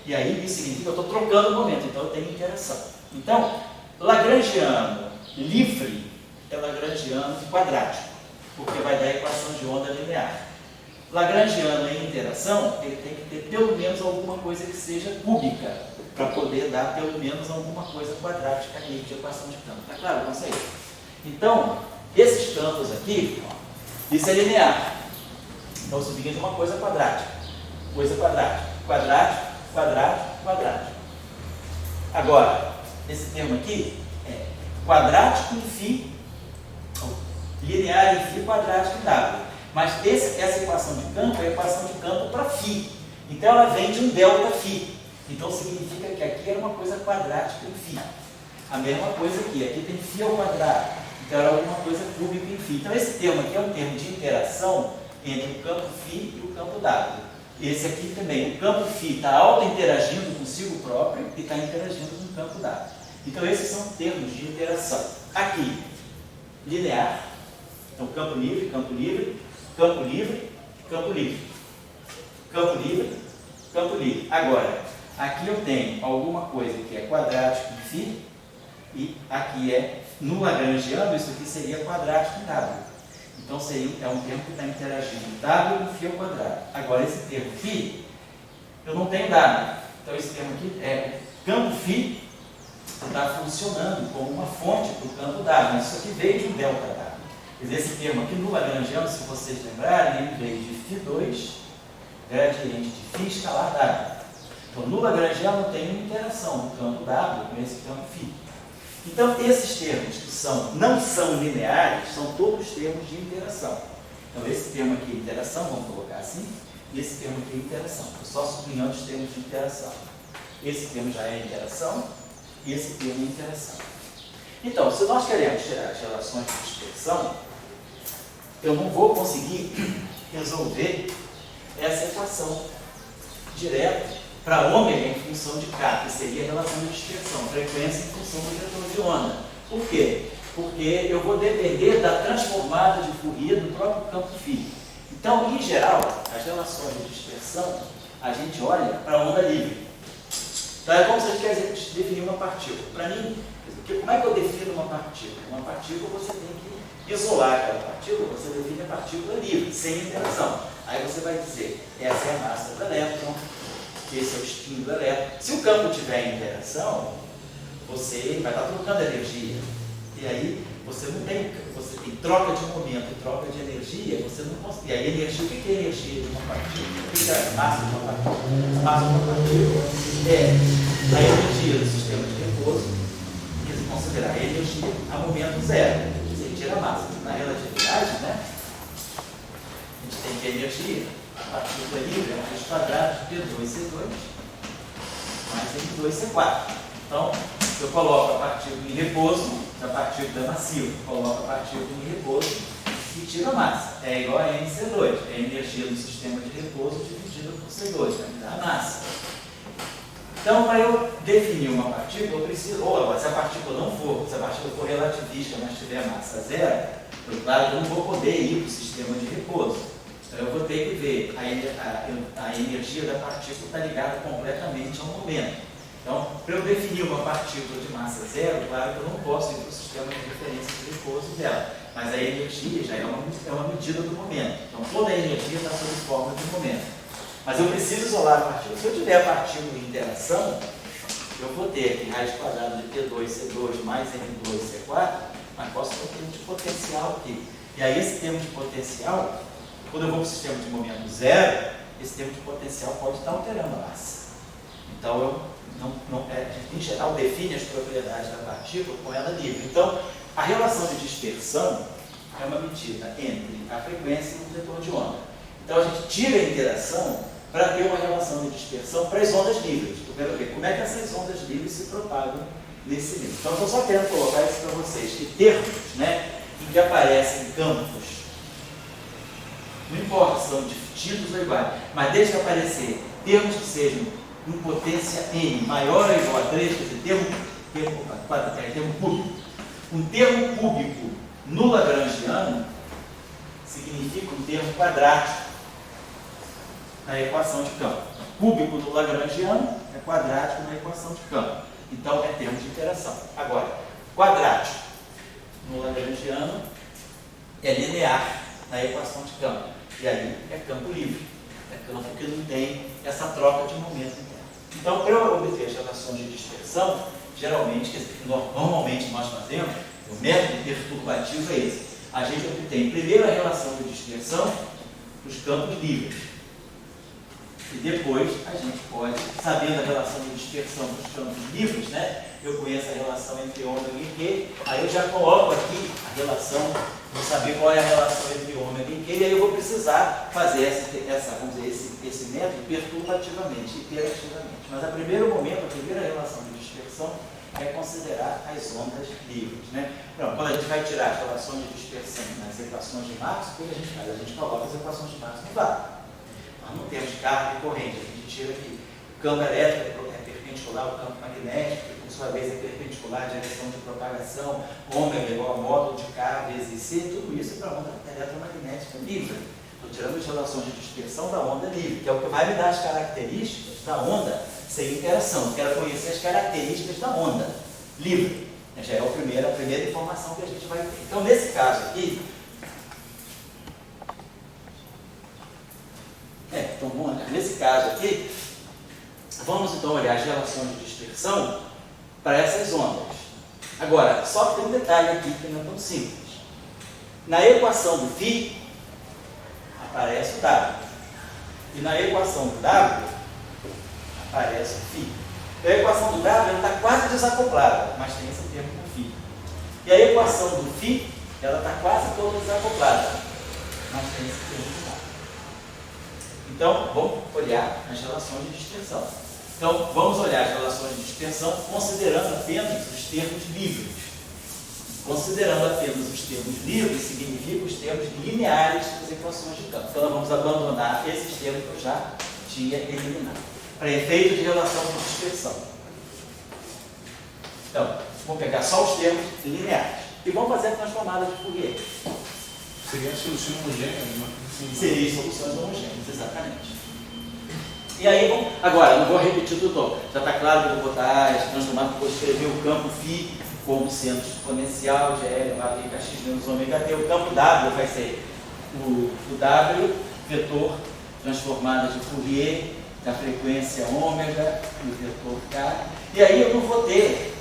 E aí isso significa que eu estou trocando o momento, então eu tenho interação. Então, Lagrangiano livre é Lagrangiano quadrático, porque vai dar a equação de onda linear. Lagrangiano em interação, ele tem que ter pelo menos alguma coisa que seja cúbica, para poder dar pelo menos alguma coisa quadrática ali de equação de campo. Está claro o conceito? Então, esses campos aqui, ó, isso é linear. Então, significa uma coisa quadrática. Coisa quadrática. Quadrático, quadrático, quadrático. Agora, esse termo aqui é quadrático em φ, linear em φ, quadrático em W. Mas essa equação de campo é a equação de campo para φ. Então ela vem de um delta φ. Então significa que aqui era uma coisa quadrática em φ. A mesma coisa aqui tem φ ao quadrado. Então era alguma coisa cúbica em φ. Então esse termo aqui é um termo de interação entre o campo φ e o campo W. Esse aqui também, o campo φ está auto-interagindo consigo próprio e está interagindo com o campo W. Então esses são termos de interação. Aqui, linear. Então campo livre, campo livre. Campo livre, campo livre. Campo livre, campo livre. Agora, aqui eu tenho alguma coisa que é quadrático em φ, e aqui é, no Lagrangiano, isso aqui seria quadrático em W. Então, é um termo que está interagindo W com φ ao quadrado. Agora, esse termo φ, eu não tenho W. Então, esse termo aqui é campo φ, está funcionando como uma fonte para o campo W. Mas isso aqui veio de um delta W. Esse termo aqui no Lagrangiano, se vocês lembrarem, ele veio de φ2, gradiente de φ escalar W. Então, no Lagrangiano tem uma interação do campo W com esse campo φ. Então, esses termos que não são lineares, são todos termos de interação. Então, esse termo aqui é interação, vamos colocar assim, e esse termo aqui é interação. Estou só sublinhando os termos de interação. Esse termo já é interação, e esse termo é interação. Então, se nós queremos tirar as relações de dispersão, eu não vou conseguir resolver essa equação direto para ômega em função de K, que seria a relação de dispersão, frequência em função do vetor de onda. Por quê? Porque eu vou depender da transformada de Fourier do próprio campo φ. Então, em geral, as relações de dispersão, a gente olha para a onda livre. Então, é como se a gente quisesse definir uma partícula. Para mim, como é que eu defino uma partícula? Uma partícula você tem que isolar aquela partícula, você define a partícula livre, sem interação. Aí você vai dizer, essa é a massa do elétron, esse é o spin do elétron. Se o campo tiver interação, você vai estar trocando energia. E aí você tem troca de momento e troca de energia, você não consegue. E aí energia, o que é energia de uma partícula? O que é a massa de uma partícula? A massa de uma partícula é a energia do sistema de repouso, e se considerar a energia a momento zero. Você tira a massa. Na relatividade, né? A gente tem que a energia, a partícula livre, é um x quadrado de P2C2 mais M2C4. Então, eu coloco a partícula em repouso, a partícula é massiva, coloco a partícula em repouso e tiro a massa. É igual a MC2, é a energia do sistema de repouso dividida por C2, vai me dar a massa. Então, para eu definir uma partícula, eu preciso, ou agora, se a partícula não for, se a partícula for relativista, mas tiver massa zero, claro que eu não vou poder ir para o sistema de repouso. Então, eu vou ter que ver a energia da partícula está ligada completamente ao momento. Então, para eu definir uma partícula de massa zero, claro que eu não posso ir para o sistema de referência de repouso dela. Mas a energia já é uma medida do momento. Então, toda a energia está sob forma de momento. Mas eu preciso isolar a partícula. Se eu tiver a partícula em interação, eu vou ter aqui raiz quadrada de P2C2 mais M2C4, mas posso ter um termo de potencial aqui. E aí, esse termo de potencial, quando eu vou para o sistema de momento zero, esse termo de potencial pode estar alterando a massa. Então, em geral, define as propriedades da partícula com ela livre. Então, a relação de dispersão é uma medida entre a frequência e o vetor de onda. Então, a gente tira a interação para ter uma relação de dispersão para as ondas livres. Eu quero ver como é que essas ondas livres se propagam nesse livro. Então, eu estou só querendo colocar isso para vocês, que termos, né, em que aparecem campos, não importa se são distintos ou iguais, mas desde que aparecer termos que sejam em potência n maior ou igual a 3, quer dizer, termo cúbico. Um termo cúbico no lagrangiano significa um termo quadrático na equação de campo. Cúbico no lagrangiano é quadrático na equação de campo. Então, é termo de interação. Agora, quadrático no lagrangiano é linear na equação de campo. E aí é campo livre. É campo que não tem essa troca de momento interno. Então, para eu obter as relações de dispersão, geralmente, normalmente nós fazemos, o método perturbativo é esse. A gente obtém primeiro a relação de dispersão para os campos livres. E depois a gente pode, sabendo a relação de dispersão para os campos livres, né? Eu conheço a relação entre ômega e Q, aí eu já coloco aqui a relação, vou saber qual é a relação entre ômega e Q, e aí eu vou precisar fazer vamos dizer, esse método perturbativamente, iterativamente. Mas a primeiro momento, a primeira relação de dispersão é considerar as ondas livres, né? Então, quando a gente vai tirar as relações de dispersão nas equações de Marx, o que a gente faz? A gente coloca as equações de Marx no vácuo. Nós não temos carga e corrente, a gente tira aqui. O campo elétrico é perpendicular ao campo magnético, que por sua vez é perpendicular à direção de propagação, ômega igual a módulo de K vezes C, tudo isso para a onda eletromagnética livre. Estou tirando as relações de dispersão da onda livre, que é o que vai me dar as características da onda sem interação. Eu quero conhecer as características da onda livre. Já é a primeira informação que a gente vai ter. Então, nesse caso aqui, então, vamos olhar. Nesse caso aqui, vamos então olhar as relações de dispersão para essas ondas. Agora, só que tem um detalhe aqui que não é tão simples. Na equação do φ, aparece o W. E na equação do W, aparece o φ. A equação do W está quase desacoplada, mas tem esse termo com φ. E a equação do φ, ela está quase toda desacoplada, mas tem esse termo lá. Então, vamos olhar as relações de dispersão. Então, vamos olhar as relações de dispersão considerando apenas os termos livres. Considerando apenas os termos livres, significa os termos lineares das equações de campo. Então, nós vamos abandonar esses termos que eu já tinha eliminado, para efeito de relação de dispersão. Então, vamos pegar só os termos lineares e vamos fazer a transformada de Fourier. Seria a solução homogênea? Seria soluções homogêneas, exatamente. E aí, agora, não vou repetir tudo. Já está claro que eu vou botar, transformar, vou escrever o campo φ como sendo exponencial de E elevado a x menos ômega t. O campo W vai ser o W, vetor transformada de Fourier, da frequência ômega, do vetor K. E aí eu não vou ter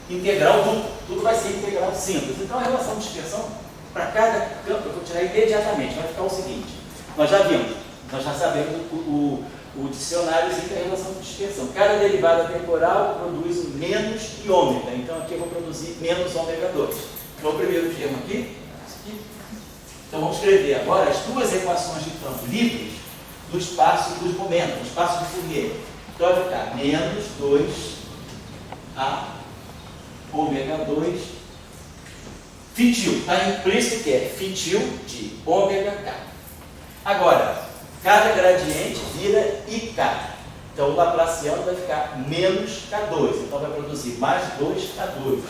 integral duplo, tudo vai ser integral simples. Então a relação de dispersão para cada campo, eu vou tirar imediatamente, vai ficar o seguinte: nós já vimos, nós já sabemos o dicionáriozinho da relação de dispersão. Cada derivada temporal produz um menos e ômega. Então aqui eu vou produzir menos ômega 2. Então o primeiro termo aqui. Então vamos escrever agora as duas equações de campo livres do espaço dos momentos, do espaço de Fourier. Então vai ficar menos 2a ômega 2 φ-til. Está implícito que é φ-til de ômega k. Agora, cada gradiente vira IK. Então o laplaciano vai ficar menos K2. Então vai produzir mais 2K2.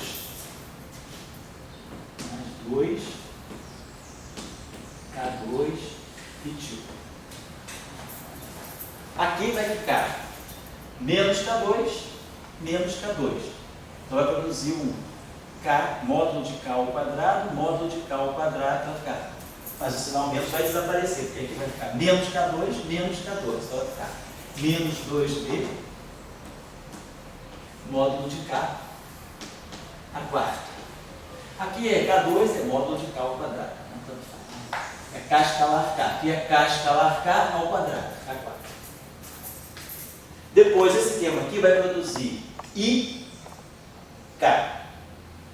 Mais 2K2 φ-til. Aqui vai ficar menos K2, menos K2. Então vai produzir um K, módulo de K ao quadrado, módulo de K ao quadrado, vai ficar. Mas o sinal menos vai desaparecer, porque aqui vai ficar menos K2, menos K2. Então vai ficar menos 2B, módulo de K a quarta. Aqui é K2, é módulo de K ao quadrado. Então, é K escalar K. Aqui é K escalar K ao quadrado, K4. Depois, esse termo aqui vai produzir IK.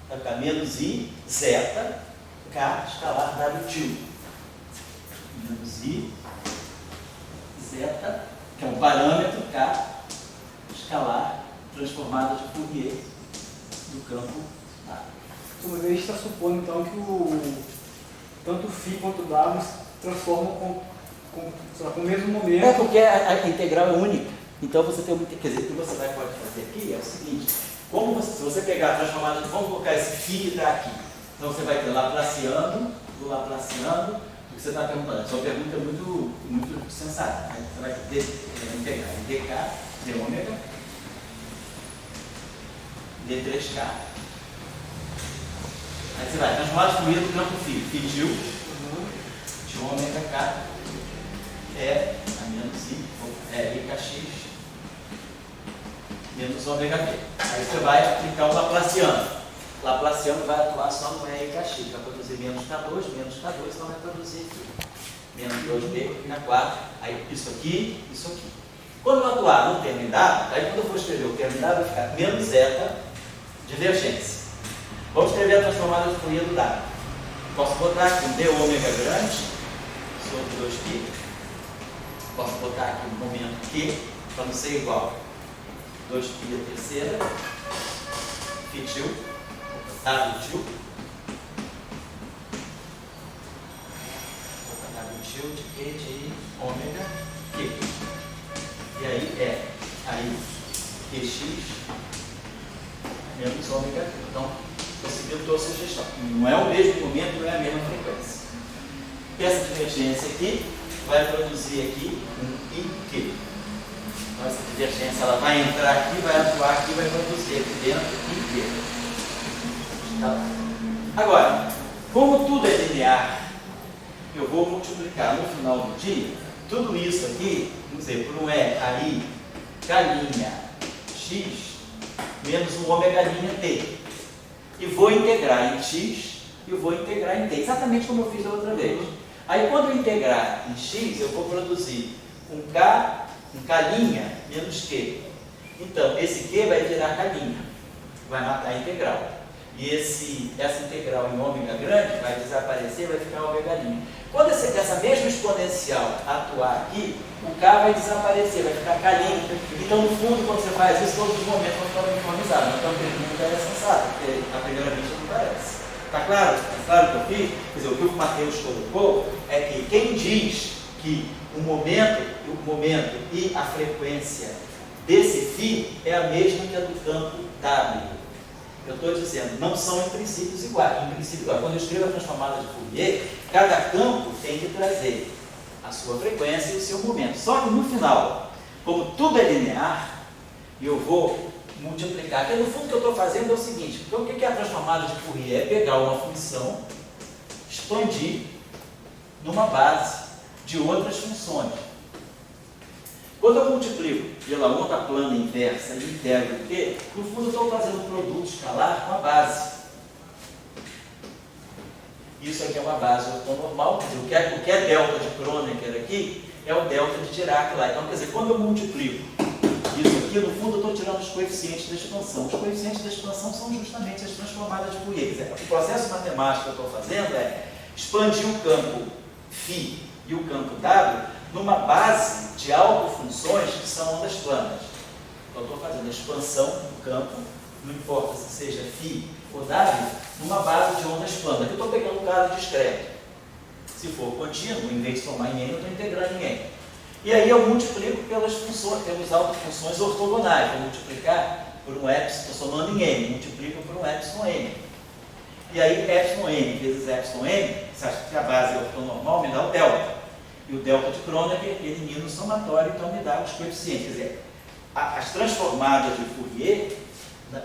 Vai ficar menos I, zeta, K escalar W-til. Menos I, zeta, que é um parâmetro K escalar transformada de Fourier do campo A. Então, a gente está supondo então que tanto o φ quanto o W se transformam com o mesmo momento. É porque a integral é única. Então você tem quer dizer, o que você pode fazer aqui é o seguinte: se você pegar a transformada, vamos colocar esse φ que está aqui. Então você vai ter Laplaciano, do Laplaciano, o que você está perguntando. A sua pergunta é muito sensata. Você vai integrar em dk, d ômega, d3k. Aí você vai transformar de Fourier do campo φ. φ-til de ômega k é a menos i, é ikx menos ômega t. Aí você vai aplicar o Laplaciano. Laplaciano vai atuar só no E ikx, vai produzir menos K2, então vai produzir aqui. Menos 2B na 4, aí isso aqui, isso aqui. Quando eu atuar no termo em W, aí quando eu for escrever o termo em W, vai ficar menos zeta, divergência. Vamos escrever a transformada de Fourier do W. Posso botar aqui um d ômega grande sobre 2π. Posso botar aqui um momento Q, para não ser igual 2π a terceira, φ-til, W-til, W-til de Q de ômega Q. E aí é Qx menos ômega Q. Então, possibilitou a sugestão. Não é o mesmo momento, não é a mesma frequência. Essa divergência aqui vai produzir aqui um IQ. Então, essa divergência ela vai entrar aqui, vai atuar aqui, vai produzir aqui dentro IQ. Tá. Agora, como tudo é linear, eu vou multiplicar no final do dia tudo isso aqui, vamos dizer, por um E aí, K' x menos um ômega' t. E vou integrar em x e vou integrar em t, exatamente como eu fiz da outra vez. Aí quando eu integrar em x, eu vou produzir um K menos Q. Então, esse Q vai virar K', vai matar a integral. E essa integral em ômega grande vai desaparecer, vai ficar ômega'. Quando essa mesma exponencial atuar aqui, o K vai desaparecer, vai ficar K'. Então, no fundo, quando você faz isso, todos os momentos vão ficar uniformizados. Então, a pergunta é sensata, porque à primeira vista não parece. Está claro? Está claro o que eu fiz? Quer dizer, o que o Matheus colocou é que quem diz que o momento e a frequência desse φ é a mesma que a do campo W. Eu estou dizendo, não são em princípios iguais. Em princípio igual. Quando eu escrevo a transformada de Fourier, cada campo tem que trazer a sua frequência e o seu momento. Só que no final, como tudo é linear, eu vou multiplicar. Porque no fundo o que eu estou fazendo é o seguinte, então o que é a transformada de Fourier? É pegar uma função, expandir numa base de outras funções. Quando eu multiplico pela onda plana inversa e integro o T, no fundo eu estou fazendo um produto escalar com a base. Isso aqui é uma base ortonormal, quer dizer, o que é delta de Kronecker aqui é o delta de Dirac lá. Então, quer dizer, quando eu multiplico isso aqui, no fundo eu estou tirando os coeficientes da expansão. Os coeficientes da expansão são justamente as transformadas de Fourier. Quer dizer, o processo matemático que eu estou fazendo é expandir o campo φ e o campo W numa base de autofunções que são ondas planas. Então, eu estou fazendo a expansão do campo, não importa se seja φ ou W, numa base de ondas planas. Aqui eu estou pegando um caso discreto. Se for contínuo, em vez de somar em N, eu estou integrando em N. E aí eu multiplico pelas funções, pelas autofunções ortogonais. Vou multiplicar por um epsilon, estou somando em N, multiplico por um epsilon N. E aí epsilon N vezes epsilon N, você acha que a base é ortonormal, me dá o delta. E o delta de Kronecker elimina o somatório, então me dá os coeficientes. Quer dizer, as transformadas de Fourier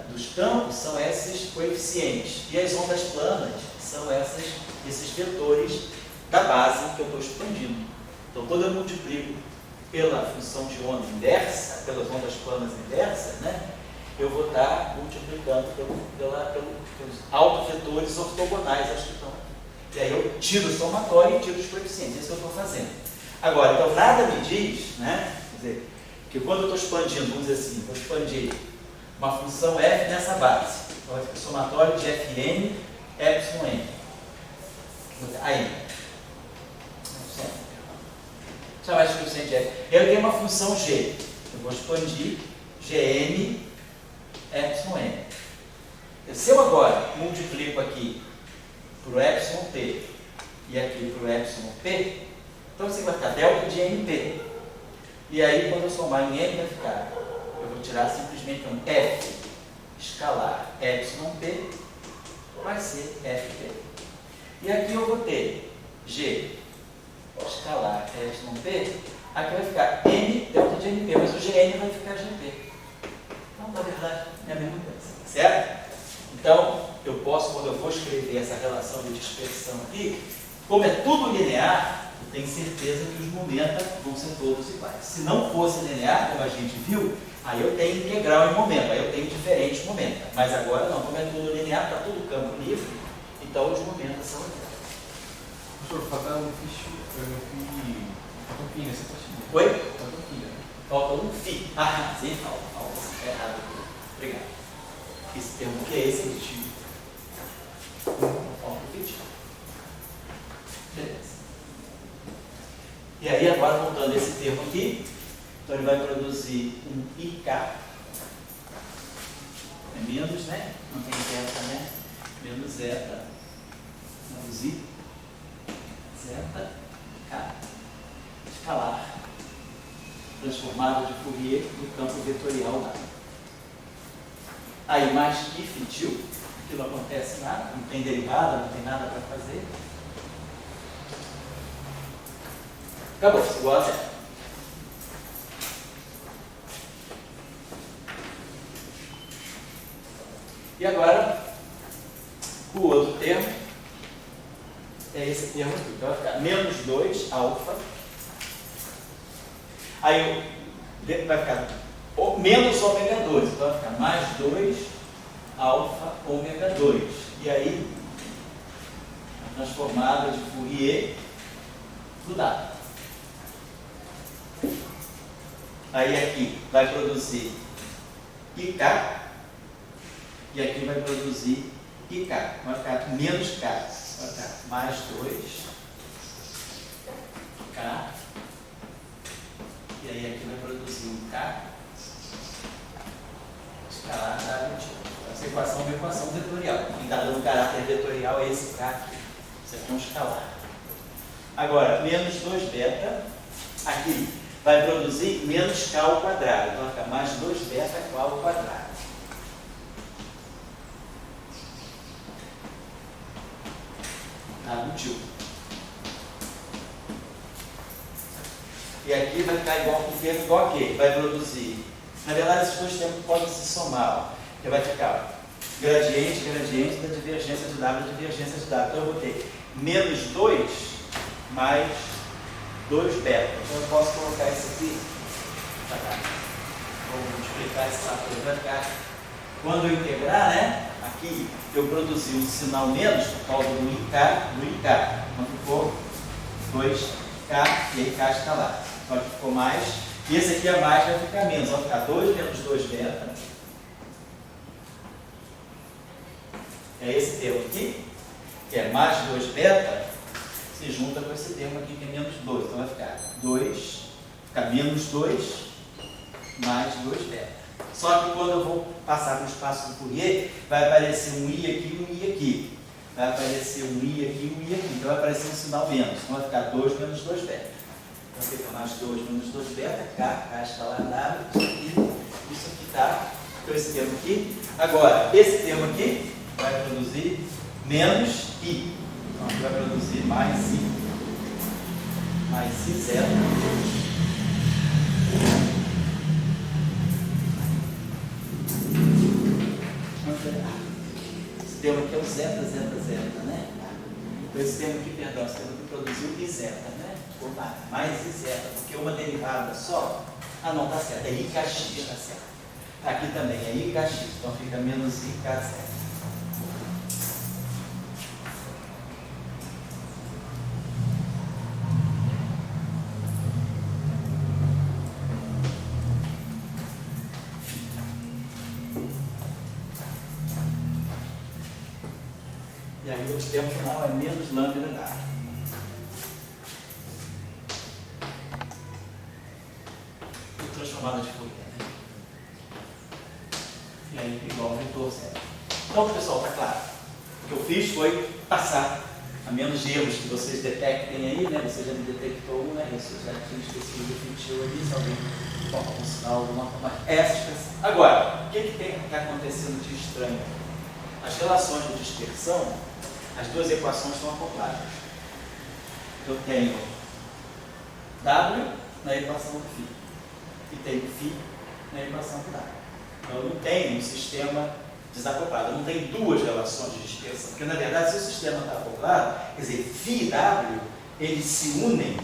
dos campos são esses coeficientes. E as ondas planas são esses vetores da base que eu estou expandindo. Então, quando eu multiplico pela função de onda inversa, pelas ondas planas inversas, né, eu vou estar multiplicando pelos autovetores ortogonais, acho que estão. E aí eu tiro o somatório e tiro os coeficientes. É isso que eu estou fazendo. Agora, então, nada me diz, né, quer dizer, que quando eu estou expandindo, vamos dizer assim, vou expandir uma função f nessa base. Então, vai ficar somatório de fn epsilon n. Aí. Já vai escrever coeficiente f. Eu tenho uma função g. Eu vou expandir gn epsilon n. Se eu agora multiplico aqui para o epsilon p e aqui para o epsilon p, então você vai ficar delta de np. E aí, quando eu somar em n, vai ficar, eu vou tirar simplesmente um f escalar epsilon p, vai ser fp. E aqui eu vou ter g escalar epsilon p, aqui vai ficar n delta de np, mas o gn vai ficar gp. Então, na verdade, é a mesma coisa, certo? Então, eu posso, quando eu vou escrever essa relação de dispersão aqui, como é tudo linear, eu tenho certeza que os momentos vão ser todos iguais. Se não fosse linear, como a gente viu, aí eu tenho integral em momento, aí eu tenho diferentes momentos. Mas agora não, como é tudo linear, está tudo campo livre, então os momentos são iguais. Professor, falta um fim nessa pastilha. Oi? Falta um fim, né? Falta um φ. Ah, sim, falta. É errado. Obrigado. Esse termo que é esse aditivo? Falta o aditivo. Beleza. E aí, agora, voltando a esse termo aqui, então ele vai produzir um IK. É menos, né? Não tem zeta, né? Menos zeta. Menos I. Zeta. K. Escalar. Transformado de Fourier no campo vetorial lá. Aí, mais que fitil, que não acontece nada, não tem derivada, não tem nada para fazer. Acabou, igual a zero. E agora, o outro termo é esse termo aqui. Então vai ficar menos 2 alfa. Aí vai ficar menos ômega 2. Então vai ficar mais 2 alfa ômega 2. E aí, a transformada de Fourier do dado. Aí aqui vai produzir IK e aqui vai produzir e K. Vai ficar menos K. Vai ficar mais 2 K. E aí aqui vai produzir um K escalar W. Essa equação é uma equação vetorial. Quem está dando caráter vetorial é esse K aqui. Isso aqui é um escalar. Agora, menos 2 beta, aqui vai produzir menos K ao quadrado. Então vai ficar mais 2 beta K ao quadrado. W. E aqui vai ficar igual um termo igual aqui. Vai produzir. Na verdade, esses dois termos podem se somar. Porque vai ficar gradiente da divergência de W, divergência de W. Então eu vou ter menos 2 mais 2 beta. Então eu posso colocar isso aqui para cá. Vou multiplicar esse fator para cá. Quando eu integrar, né? Aqui eu produzi um sinal menos por causa do IK. Então ficou 2K e aí K escalar. Então aqui ficou mais. E esse aqui é mais, vai ficar menos. Vai ficar 2 menos 2 beta. É esse termo aqui, que é mais 2 beta, se junta com esse termo aqui que é menos 2. Então vai ficar 2, ficar menos 2 mais 2 beta. Só que quando eu vou passar para o espaço do Fourier, vai aparecer um I aqui e um I aqui. Vai aparecer um I aqui e um I aqui. Então vai aparecer um sinal menos. Então vai ficar 2 menos 2 beta. Então fica mais 2 menos 2 beta, K escalar W, isso aqui tá. Então esse termo aqui. Agora, esse termo aqui vai produzir menos I. Então aqui vai produzir mais I. Mais I zero. Esse termo aqui é o zeta, né? Então esse termo aqui, perdão, esse termo aqui produziu I zeta, né? Ficou mais I zeta, porque uma derivada só. Ah não, tá certo, é IKX, tá certo. Aqui também é IKX, então fica menos IK zeta. E aí o termo final é menos lambda H. E transformada de Fourier, né? E aí igual ao vetor zero. Então, pessoal, está claro. O que eu fiz foi passar, a menos de erros que vocês detectem aí, né? Você já me detectou um, né? Você já tinha esquecido do feitio ali, se alguém coloca um sinal, alguma coisa. Essa expressão. Agora, o que está acontecendo de estranho? As relações de dispersão, as duas equações estão acopladas. Eu tenho W na equação do φ e tenho φ na equação do W. Então eu não tenho um sistema desacoplado, eu não tenho duas relações de dispersão. Porque na verdade, se o sistema está acoplado, quer dizer, φ e W, eles se unem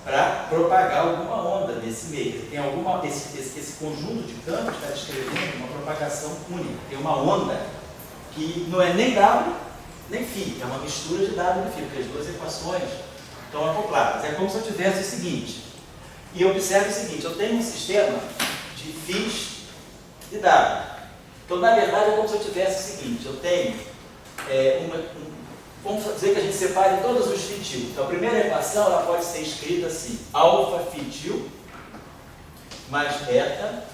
para propagar alguma onda nesse meio. Tem esse conjunto de campos está descrevendo uma propagação única. Tem uma onda que não é nem W nem φ, é uma mistura de W e φ, porque as duas equações estão acopladas. É como se eu tivesse o seguinte, e observe o seguinte, eu tenho um sistema de φ e W. Então, na verdade, é como se eu tivesse o seguinte, eu tenho vamos dizer que a gente separe todos os φ. Então, a primeira equação ela pode ser escrita assim, alfa φ mais beta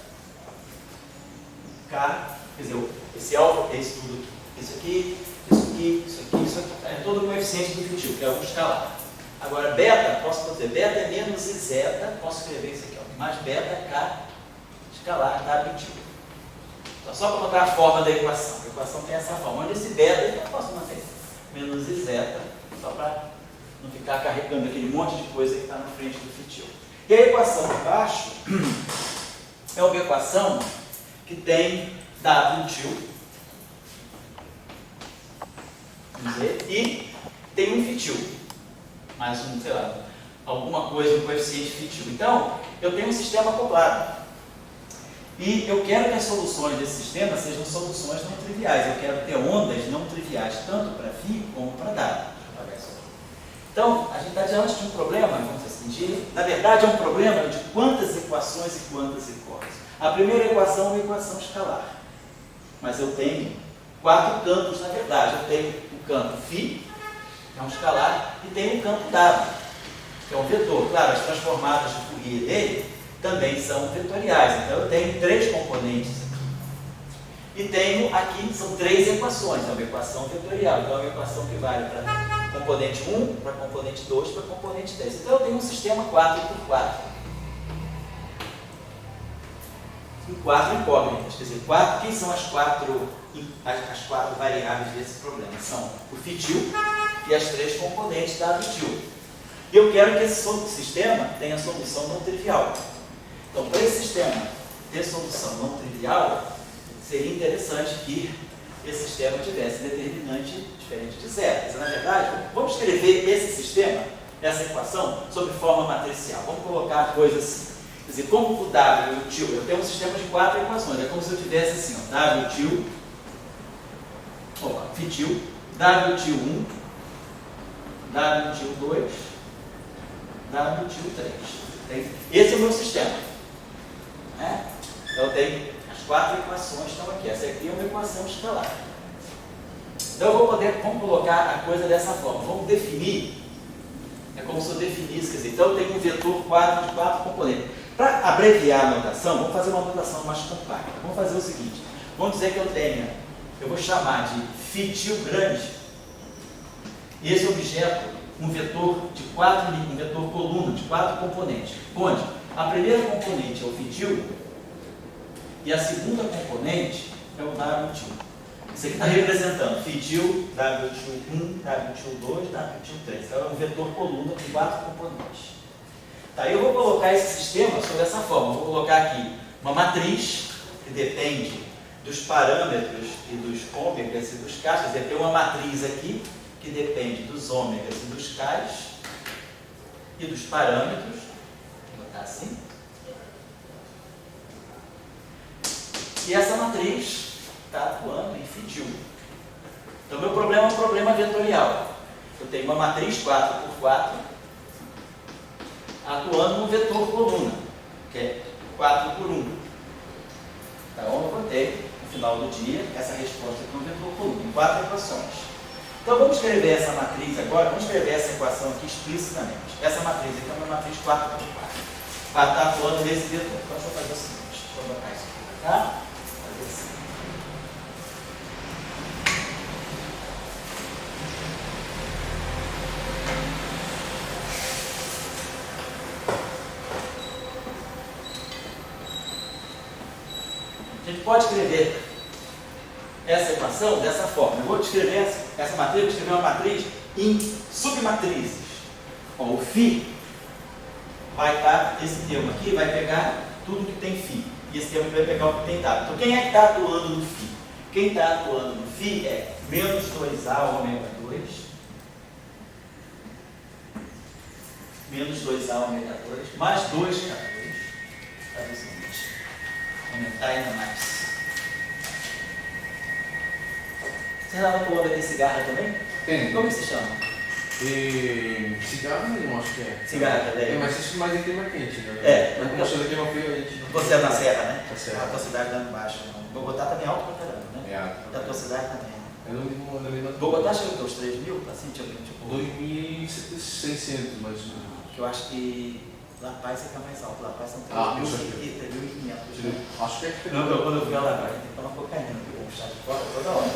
K, quer dizer, esse alfa é isso tudo aqui. Isso aqui, isso aqui, é todo o coeficiente do φ, que é um escalar. Agora, beta, posso dizer, beta é menos I zeta, posso escrever isso aqui, ó, mais beta K escalar W. Então, só para botar a forma da equação. A equação tem essa forma. Onde esse beta, eu posso manter menos I zeta, só para não ficar carregando aquele monte de coisa que está na frente do φ. E a equação de baixo é uma equação que tem W e tem um φ, mais um, sei lá, alguma coisa, um coeficiente φ. Então, eu tenho um sistema acoplado. E eu quero que as soluções desse sistema sejam soluções não triviais. Eu quero ter ondas não triviais, tanto para φ como para W. Então, a gente está diante de um problema, vamos assim, na verdade é um problema de quantas equações e quantas hipóteses. A primeira equação é uma equação escalar. Mas eu tenho 4 campos, na verdade. Eu tenho o campo φ, que é um escalar, e tenho o campo W, que é um vetor. Claro, as transformadas de Fourier dele também são vetoriais. Então eu tenho 3 componentes aqui. E tenho aqui, são 3 equações. É uma equação vetorial. Então é uma equação que vale para componente 1, para componente 2, para componente 10. Então eu tenho um sistema 4x4. Com 4 incógnitas. Quer dizer, quem são as quatro variáveis desse problema? São o φ e as 3 componentes da WT. E eu quero que esse sistema tenha solução não trivial. Então, para esse sistema ter solução não trivial, seria interessante que esse sistema tivesse determinante diferente de zero. Mas, na verdade, vamos escrever esse sistema, essa equação, sob forma matricial. Vamos colocar coisas assim. Quer dizer, como o W e o til, eu tenho um sistema de 4 equações. É como se eu tivesse assim, ó, W til, φ til, W til 1, W til 2, W til 3. Esse é o meu sistema. Né? Então, eu tenho as 4 equações estão aqui. Essa aqui é uma equação escalar. Então, vamos colocar a coisa dessa forma. Vamos definir. É como se eu definisse, quer dizer, então eu tenho um vetor 4 de 4 componentes. Para abreviar a notação, vamos fazer uma notação mais compacta. Vamos fazer o seguinte. Vamos dizer que eu vou chamar de φ til grande. E esse objeto, um vetor coluna de 4 componentes. Onde a primeira componente é o φ til e a segunda componente é o W til. Isso aqui está representando φ til, W til 1, W til 2, W til 3. Então é um vetor coluna com 4 componentes. Tá, eu vou colocar esse sistema sob essa forma. Vou colocar aqui uma matriz que depende dos parâmetros e dos ômegas e dos Ks. Quer dizer, tem uma matriz aqui que depende dos ômegas e dos Ks e dos parâmetros. Vou botar assim. E essa matriz está atuando em φ til. Então, meu problema é um problema vetorial. Eu tenho uma matriz 4x4 atuando no vetor coluna, que é 4x1. Então, eu vou ter, no final do dia, essa resposta aqui no vetor coluna, em 4 equações. Então, vamos escrever essa matriz agora, vamos escrever essa equação aqui explicitamente. Essa matriz aqui é uma matriz 4x4. Para estar atuando nesse vetor. Então, deixa eu fazer o seguinte, deixa eu botar isso aqui para cá. Fazer assim. A gente pode escrever essa equação dessa forma. Eu vou descrever essa matriz, vou escrever uma matriz em submatrizes. Bom, o φ vai estar, esse termo aqui vai pegar tudo que tem φ. E esse termo aqui vai pegar o que tem W. Então, quem é que está atuando no φ? Quem está atuando no φ é menos 2A ômega 2, menos 2A ômega 2, mais 2K2. Fazer o seguinte. Aumentar ainda mais. Você já atuou de cigarra também? Tem. Como que se chama? E cigarro não acho que é. Cigarra também. É, mas isso mais em clima quente, né? É. Mas como chega aqui no frio, a gente... Você é na Serra, né? Na Serra. A tua cidade lá embaixo. Bogotá também é alto pra caramba, né? É alto. Da tua cidade também. Eu não me lembro. Bogotá chegou aos 3 mil? Assim, tipo... 2.600, mas... Que eu acho que La Paz é que é mais alto. La Paz são 3.500, né? Acho que é. Não, quando eu fui lá, tem que tomar cocaína, porque eu vou chá de fora toda hora.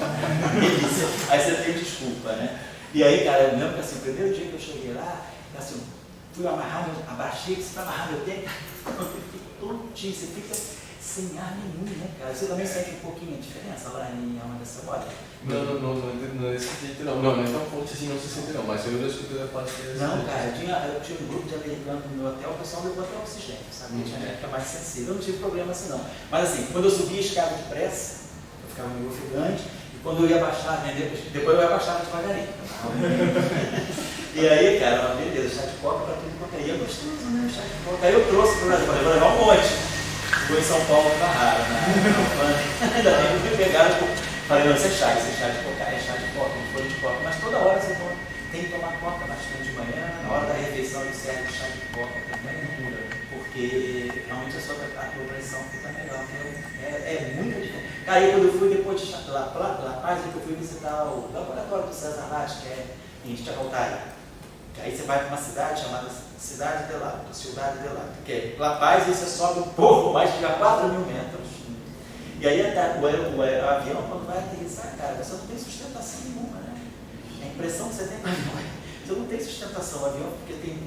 Delícia. Aí você tem desculpa, né? E aí, cara, eu lembro que assim, o primeiro dia que eu cheguei lá, assim, fui amarrar, abaixei, você para amarrar meu tempo, eu fiquei tontinho, você fica sem ar nenhum, né, cara? Você também sente um pouquinho a diferença lá em Alma da Cebola? Não é esse jeito não. Não é tão forte assim, não se sente não, mas eu já escutei a parte que Não, cara, eu tinha um grupo de americanos no meu hotel, o pessoal levou até oxigênio, sabe? Tinha gente que é mais sensível, eu não tive problema assim não. Mas assim, quando eu subia a escada depressa, eu ficava meio ofegante, e quando eu ia baixar, né, depois eu ia baixar devagarinho. E aí, cara, beleza, chá de coca pra tudo quanto é. E é gostoso, né? Chá de coca. Aí eu trouxe pro Brasil, falei, vou levar um monte. Chegou em São Paulo, tá raro, né? Ainda bem que me pegaram. Falei, não, isso é chá de coca, é chá de coca, não foi de coca. Mas toda hora você tem que tomar coca bastante de manhã, na hora da refeição ele serve chá de coca também, porque realmente a sua pressão fica melhor. É muita diferença. Aí quando eu fui depois de La Paz, eu fui visitar o laboratório do César Lattes, que é em Chacoaltaya. Aí você vai para uma cidade chamada Cidade de Lato, Cidade de Lato, que é La Paz, e você sobe um pouco mais de 4.000 metros. E aí o avião, quando vai aterrissar, cara, você não tem sustentação nenhuma, né? A impressão que você tem você não tem sustentação. O avião, porque tem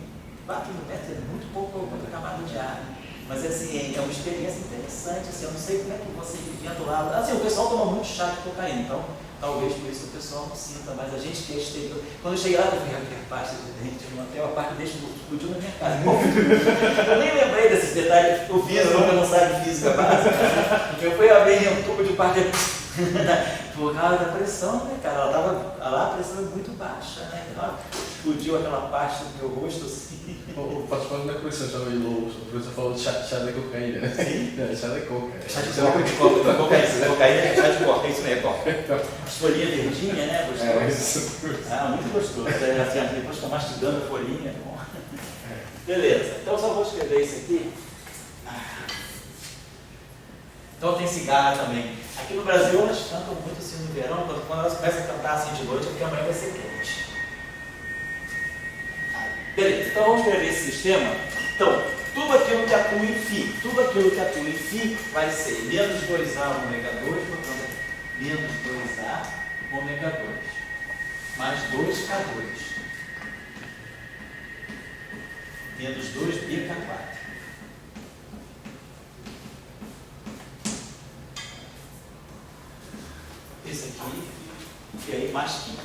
4.000 metros, é muito pouco camada de ar. Mas assim, é uma experiência interessante. Assim, eu não sei como é que você vivendo lá. Assim, o pessoal toma muito chá de cocaína, então talvez por isso o pessoal não sinta, mas a gente que é exterior. Quando eu cheguei lá, eu vi aquela pasta de dente no hotel, a parte desse explodiu na minha casa. Eu nem lembrei desses detalhes. O físico nunca não sabe física básica. Eu fui abrir um tubo de parte por causa da pressão, né, cara? Ela tava lá, a pressão é muito baixa, né? Ela explodiu aquela parte do meu rosto assim. O participante da comissão estava aí, o professor falou de chá de cocaína, né? Sim. É, chá de coca. Chá de coca, cocaína é chá de coca, é isso mesmo, coca. Folhinha verdinha, né? Gostoso. É, isso. Ah, muito gostoso. Assim, depois fica mastigando a folhinha. Bom. Beleza, então eu só vou escrever isso aqui. Então tem cigarra também. Aqui no Brasil elas cantam muito assim no verão, quando elas começam a cantar assim de noite, é porque amanhã vai ser quente. Beleza, então vamos escrever esse sistema. Então, tudo aquilo que atua em φ, tudo aquilo que atua em φ vai ser menos 2A ômega 2, portanto, menos 2A ômega 2, mais 2K2, menos 2BK4. Esse aqui, e aí mais 15.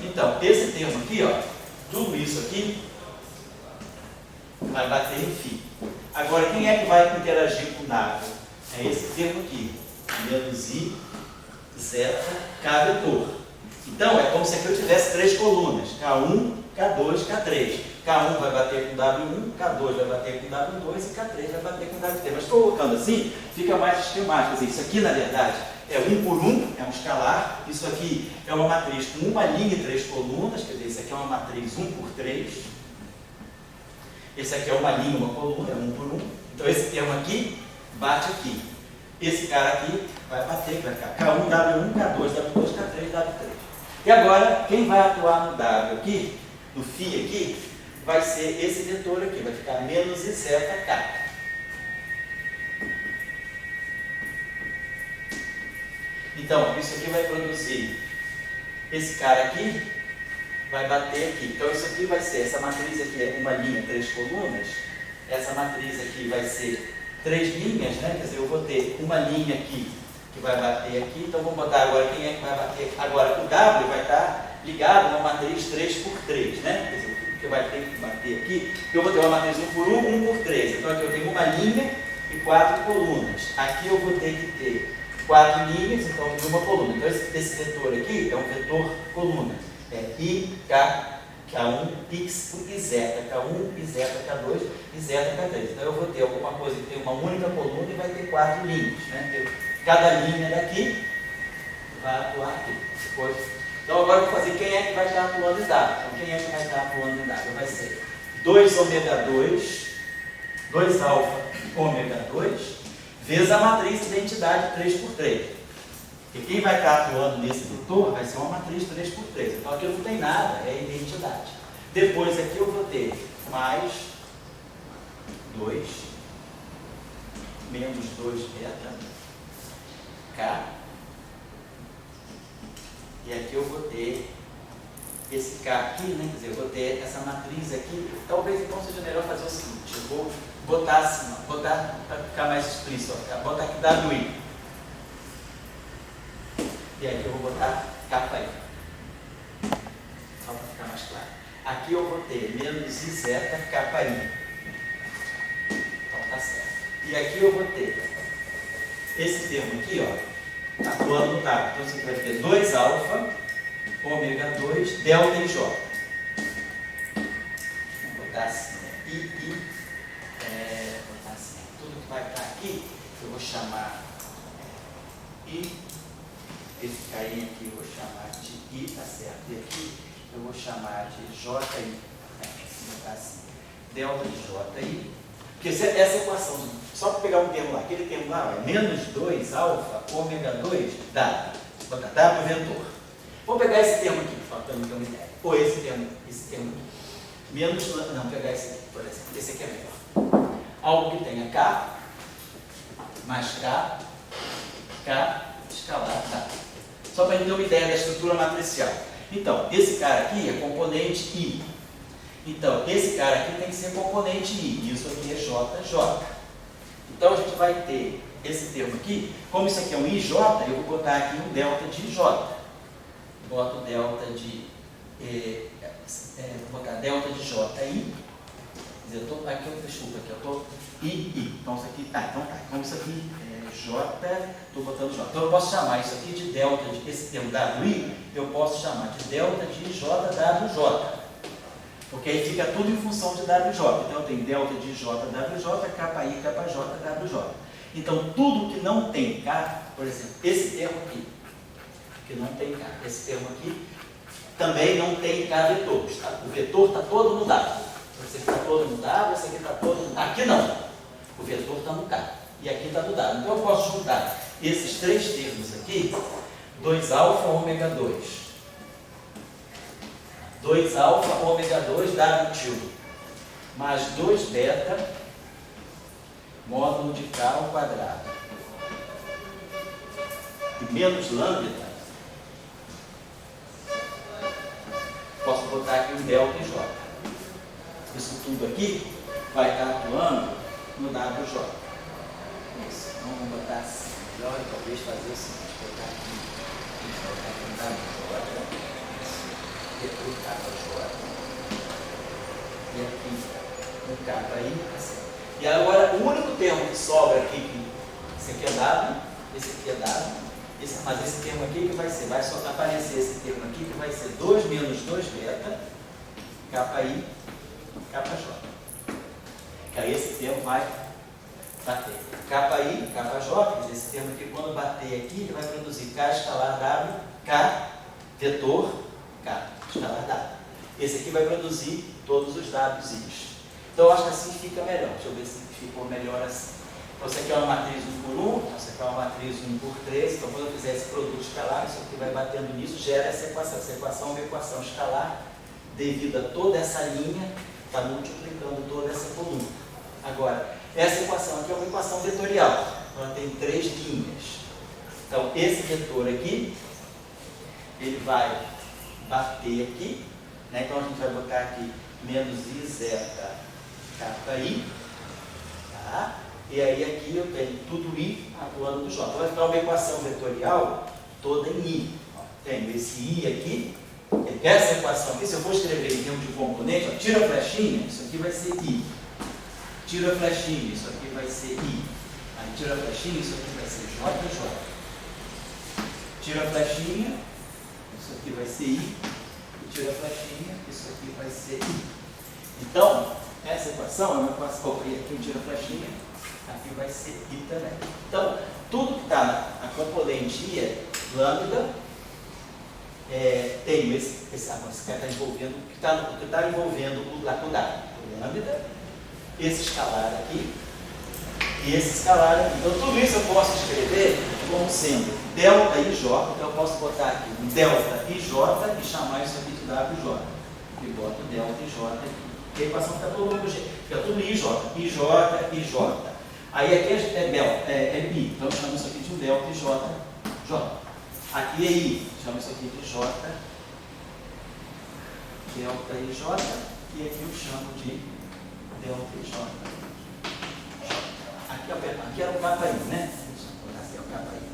Então, esse termo aqui, ó, tudo isso aqui vai bater em φ. Agora, quem é que vai interagir com o W? É esse termo aqui, menos I, zeta, K vetor. Então, é como se aqui eu tivesse três colunas, K1, K2, K3. K1 vai bater com W1, K2 vai bater com W2 e K3 vai bater com W3. Mas colocando assim, fica mais esquemático. Isso aqui, na verdade, é 1 por 1, é um escalar. Isso aqui é uma matriz com uma linha e três colunas, quer dizer, isso aqui é uma matriz 1 por 3. Esse aqui é uma linha, uma coluna, é 1 por 1. Então esse termo aqui bate aqui. Esse cara aqui vai bater para cá. K1, W1, K2, W2, K3, W3. E agora, quem vai atuar no W aqui, no φ aqui, vai ser esse vetor aqui, vai ficar menos I zeta K. Então, isso aqui vai produzir, esse cara aqui vai bater aqui. Então, isso aqui vai ser, essa matriz aqui é uma linha, três colunas. Essa matriz aqui vai ser três linhas, né? Quer dizer, eu vou ter uma linha aqui que vai bater aqui. Então, vamos botar agora quem é que vai bater. Agora, o W vai estar ligado a uma matriz 3 por 3, né? Quer dizer, o que vai ter que bater aqui, eu vou ter uma matriz 1 por 1, 1 por 3. Então, aqui eu tenho uma linha e quatro colunas. Aqui eu vou ter que ter quatro linhas, então uma coluna. Então esse vetor aqui é um vetor coluna. É I, K, K1, X e zeta. K1, I zeta, K2 e zeta, K3. Então eu vou ter alguma coisa que tem uma única coluna e vai ter quatro linhas. Né? Cada linha daqui vai atuar aqui. Depois, então agora eu vou fazer quem é que vai estar atuando em W. Então quem é que vai estar atuando em W? Vai ser 2 ômega 2, 2 alfa ômega 2, vezes a matriz identidade 3 por 3. E quem vai estar atuando nesse vetor vai ser uma matriz 3 por 3. Então aqui não tem nada, é identidade. Depois aqui eu vou ter mais 2, menos 2 beta, K. E aqui eu vou ter esse K aqui, né? Quer dizer, eu vou ter essa matriz aqui. Talvez então seja melhor fazer o seguinte, eu vou botar assim, botar para ficar mais explícito, botar aqui WI. E aqui eu vou botar KI. Só para ficar mais claro. Aqui eu vou ter menos I zeta KI. Então tá certo. E aqui eu vou ter esse termo aqui, ó, atuando no W. Então você vai ter 2 alfa, ômega 2, delta e J. Vou botar assim, né? Vou botar assim, tudo que vai estar aqui, eu vou chamar I. Esse carinha aqui eu vou chamar de I, tá certo? E aqui eu vou chamar de JI. Vou botar assim, delta de JI. Porque essa equação, só pegar um termo lá, aquele termo lá é menos 2 alfa ômega 2 dado. Vou botar dado vetor. Vou pegar esse termo aqui, para eu ter uma ideia. Ou esse termo aqui. Menos, não, pegar esse aqui, por exemplo. Esse aqui é melhor. Algo que tenha K, mais K, escalar, tá? Só para a gente ter uma ideia da estrutura matricial. Então, esse cara aqui é componente I. Então, esse cara aqui tem que ser componente I. Isso aqui é JJ. Então, a gente vai ter esse termo aqui. Como isso aqui é um IJ, eu vou botar aqui um delta de IJ. Boto delta de... vou botar delta de JI. Quer dizer, desculpa, aqui eu estou I. Então, isso aqui tá. Então, isso aqui é J, estou botando J. Então, eu posso chamar isso aqui de delta de... Esse termo WI, eu posso chamar de delta de JWJ. Porque aí fica tudo em função de WJ. Então, eu tenho delta de JWJ, KI, KJ, WJ. Então, tudo que não tem K, por exemplo, esse termo aqui, que não tem K, esse termo aqui, também não tem K vetor. O vetor está todo no W. Esse aqui está todo no W, esse aqui está todo no W. Aqui não. O vetor está no K. E aqui está no W. Então, eu posso juntar esses três termos aqui, 2 alfa ômega 2. 2 alfa ômega 2 W tilde, mais 2 beta, módulo de K ao quadrado. E menos lambda, posso botar aqui um delta e J. Isso tudo aqui vai estar atuando no WJ. Isso. Então vamos botar assim. Melhor, talvez fazer o seguinte, botar aqui um WJ. Depois KJ. E aqui um KI. Assim. E agora o único termo que sobra aqui, esse aqui é W, esse aqui é W, mas esse termo aqui que vai ser, vai só aparecer esse termo aqui que vai ser 2 menos 2 beta, KI, KJ. Que aí esse termo vai bater. KI, KJ, esse termo aqui quando bater aqui, ele vai produzir K escalar W, K vetor, K escalar W. Esse aqui vai produzir todos os W's. Então, eu acho que assim fica melhor. Deixa eu ver se ficou melhor assim. Então, isso aqui é uma matriz 1 por 1, essa aqui é uma matriz 1 por 3. Então, quando eu fizer esse produto escalar, isso aqui vai batendo nisso, gera essa equação. Essa equação é uma equação escalar devido a toda essa linha, está multiplicando toda essa coluna. Agora, essa equação aqui é uma equação vetorial. Então, ela tem 3 linhas. Então, esse vetor aqui, ele vai bater aqui, né? Então a gente vai botar aqui menos I zeta KI, tá? E aí aqui eu tenho tudo I atuando do J. Então vai ficar uma equação vetorial toda em I. Ó, tenho esse I aqui, essa equação aqui, se eu for escrever em termos de componente, ó, tira a flechinha, isso aqui vai ser I. Tira a flechinha, isso aqui vai ser I. Aí tira a flechinha, isso aqui vai ser JJ. Tira a flechinha, isso aqui vai ser I, e tira a flechinha, isso aqui vai ser I. Então, essa equação é uma equação, aqui eu tiro a flechinha, aqui vai ser I também. Então, tudo que está na componente I é lambda, tem esse que está envolvendo, que está envolvendo o W, o lambda, esse escalar aqui, e esse escalar aqui. Então, tudo isso eu posso escrever como sendo delta IJ, então eu posso botar aqui um delta IJ e chamar isso aqui de WJ. E boto delta IJ aqui. E a equação fica todo homogênea, fica tudo IJ, IJ, IJ. Aí aqui é I, então eu chamo isso aqui de um delta IJ, J. Aqui é I, chamo isso aqui de J, delta IJ, e aqui eu chamo de delta IJ. Aqui é o KI, né? Aqui é o KI.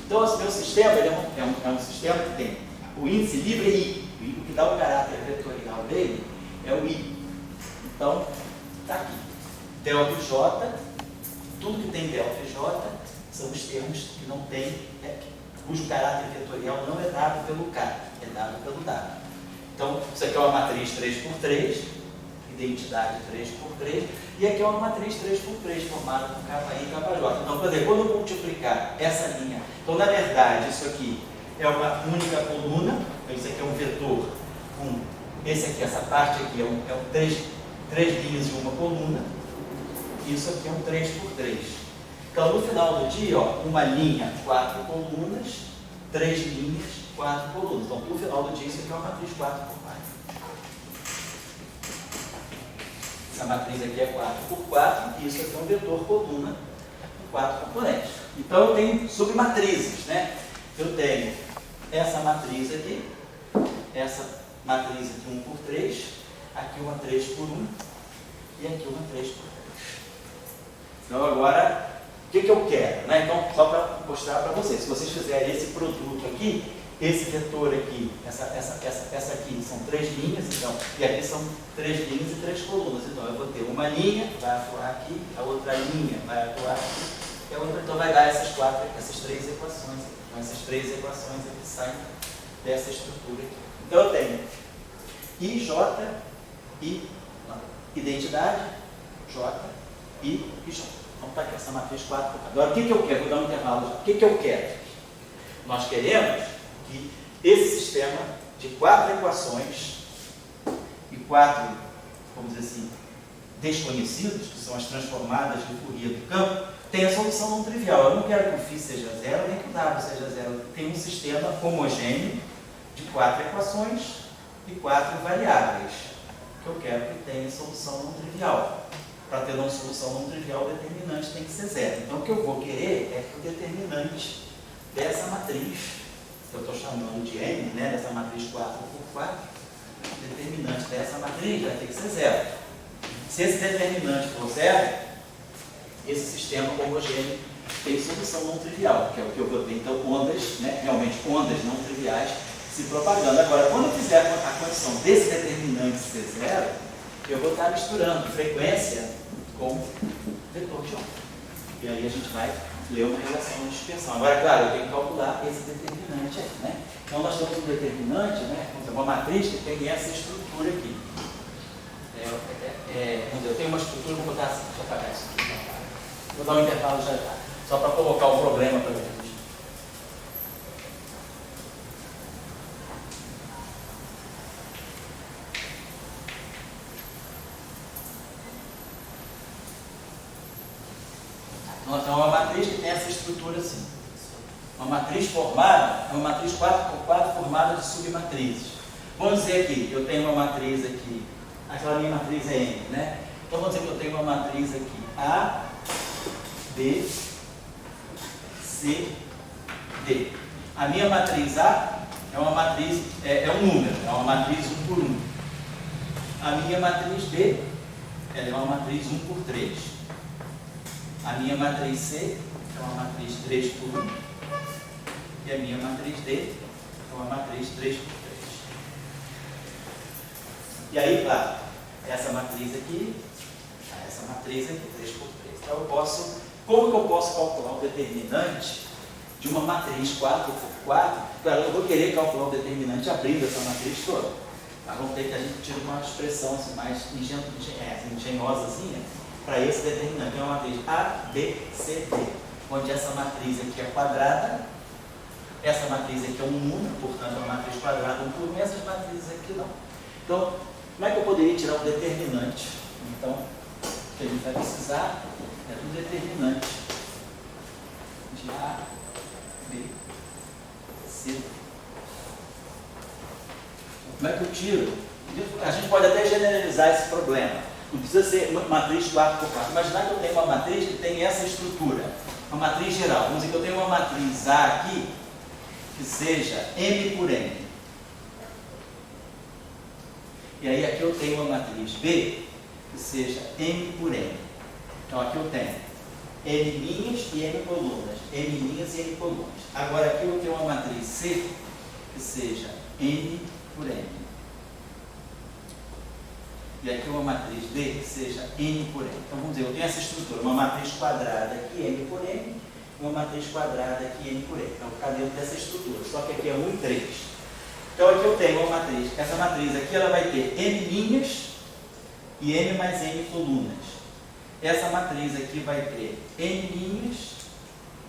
Então, esse meu sistema ele é um sistema que tem o índice livre é I. O que dá o caráter vetorial dele é o I. Então, está aqui. Delta e J, tudo que tem delta e J são os termos que não tem, cujo caráter vetorial não é dado pelo K, é dado pelo W. Então, isso aqui é uma matriz 3x3, identidade 3x3, e aqui é uma matriz 3x3 formada com KI e KJ. Então, por exemplo, quando eu multiplicar essa linha, então na verdade isso aqui é uma única coluna, então isso aqui é um vetor com esse aqui, essa parte aqui três linhas e uma coluna, e isso aqui é um 3x3. Então, no final do dia, ó, uma linha, 4 colunas, 3 linhas, 4 colunas. Então, no final do dia, isso aqui é uma matriz 4 por 4. Essa matriz aqui é 4 por 4, e isso aqui é um vetor coluna com 4 componentes. Então, eu tenho submatrizes, né? Eu tenho essa matriz aqui, essa matriz aqui 1 por 3, aqui uma 3 por 1 e aqui uma 3 por 3. Então, agora, o que eu quero? Né? Então, só para mostrar para vocês, se vocês fizerem esse produto aqui, esse vetor aqui, essa aqui são 3 linhas, então, e aqui são 3 linhas e 3 colunas. Então, eu vou ter uma linha, vai atuar aqui, a outra linha vai atuar aqui, e a outra, então, vai dar essas 3 equações. Então, essas 3 equações aqui saem dessa estrutura aqui. Então, eu tenho I, J, I, identidade, J, I e J. Então, está aqui essa matriz 4 por 4. Agora, o que eu quero? Vou dar um intervalo já. O que eu quero? Nós queremos que esse sistema de 4 equações e 4, vamos dizer assim, desconhecidos, que são as transformadas de Fourier do campo, tenha solução não trivial. Eu não quero que o φ seja zero, nem que o W seja zero. Tem um sistema homogêneo de 4 equações e 4 variáveis, que eu quero que tenha solução não trivial. Para ter uma solução não trivial, o determinante tem que ser zero. Então, o que eu vou querer é que o determinante dessa matriz, que eu estou chamando de M, né, dessa matriz 4 por 4, o determinante dessa matriz vai ter que ser zero. Se esse determinante for zero, esse sistema homogêneo tem solução não trivial, que é o que eu vou ter. Então, ondas, né, realmente ondas não triviais se propagando. Agora, quando eu fizer a condição desse determinante ser zero, eu vou estar misturando frequência com vetor de onda. E aí a gente vai ler uma relação de dispersão. Agora, claro, eu tenho que calcular esse determinante aí, né? Então, nós temos um determinante, né? Vamos dizer, uma matriz que tem essa estrutura aqui. Vamos dizer, eu tenho uma estrutura, vou botar assim, deixa eu apagar isso aqui. Vou dar um intervalo já já, só para colocar o problema para gente. Nós temos uma matriz que tem essa estrutura assim. Uma matriz formada, é uma matriz 4 por 4 formada de submatrizes. Vamos dizer aqui, eu tenho uma matriz aqui, aquela minha matriz é M, né? Então vamos dizer que eu tenho uma matriz aqui A, B, C, D. A minha matriz A é uma matriz, é um número, é uma matriz 1 por 1. A minha matriz B, ela é uma matriz 1 por 3. A minha matriz C é uma matriz 3 por 1. E a minha matriz D é uma matriz 3 por 3. E aí, claro, essa matriz aqui, 3 por 3. Então, como que eu posso calcular o determinante de uma matriz 4 por 4? Claro, eu vou querer calcular o determinante abrindo essa matriz toda. Tá? Vamos ter que a gente tira uma expressão assim, mais engenhosazinha para esse determinante. É uma matriz A, B, C, D, onde essa matriz aqui é quadrada, essa matriz aqui é um número, portanto é uma matriz quadrada 1 por 1, essas matrizes aqui não. Então, como é que eu poderia tirar o determinante? Então, o que a gente vai precisar é do determinante de A, B, C. Como é que eu tiro? A gente pode até generalizar esse problema. Não precisa ser uma matriz 4 por 4. Imaginar que eu tenho uma matriz que tem essa estrutura. Uma matriz geral. Vamos dizer que eu tenho uma matriz A aqui que seja M por N. E aí aqui eu tenho uma matriz B que seja M por N. Então aqui eu tenho N linhas e N colunas. N linhas e N colunas. Agora aqui eu tenho uma matriz C que seja N por N. E aqui uma matriz D que seja N por N. Então vamos dizer, eu tenho essa estrutura, uma matriz quadrada aqui N por N, e uma matriz quadrada aqui N por N. Então fica dentro dessa estrutura, só que aqui é 1 e 3. Então aqui eu tenho uma matriz, essa matriz aqui ela vai ter N linhas e N mais N colunas. Essa matriz aqui vai ter N linhas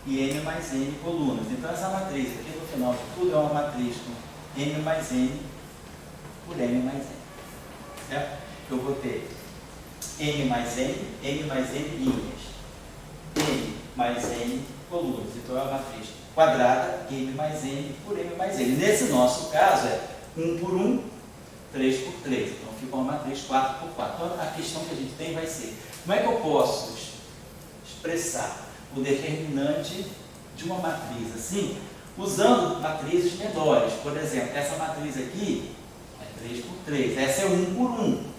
e N mais N colunas. Então essa matriz aqui no final de tudo é uma matriz com N mais N por N mais N. Certo? Eu vou ter N mais N linhas, N mais N colunas. Então é uma matriz quadrada, M mais N por M mais N. Nesse nosso caso é 1 por 1, 3 por 3. Então fica uma matriz 4 por 4. Então a questão que a gente tem vai ser, como é que eu posso expressar o determinante de uma matriz assim, usando matrizes menores? Por exemplo, essa matriz aqui é 3 por 3, essa é 1 por 1.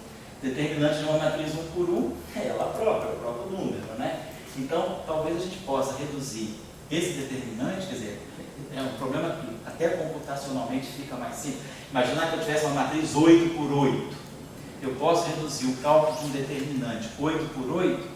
Determinante de uma matriz 1 por 1 é ela própria, o próprio número, né? Então, talvez a gente possa reduzir esse determinante, quer dizer, é um problema que até computacionalmente fica mais simples. Imaginar que eu tivesse uma matriz 8 por 8. Eu posso reduzir o cálculo de um determinante 8 por 8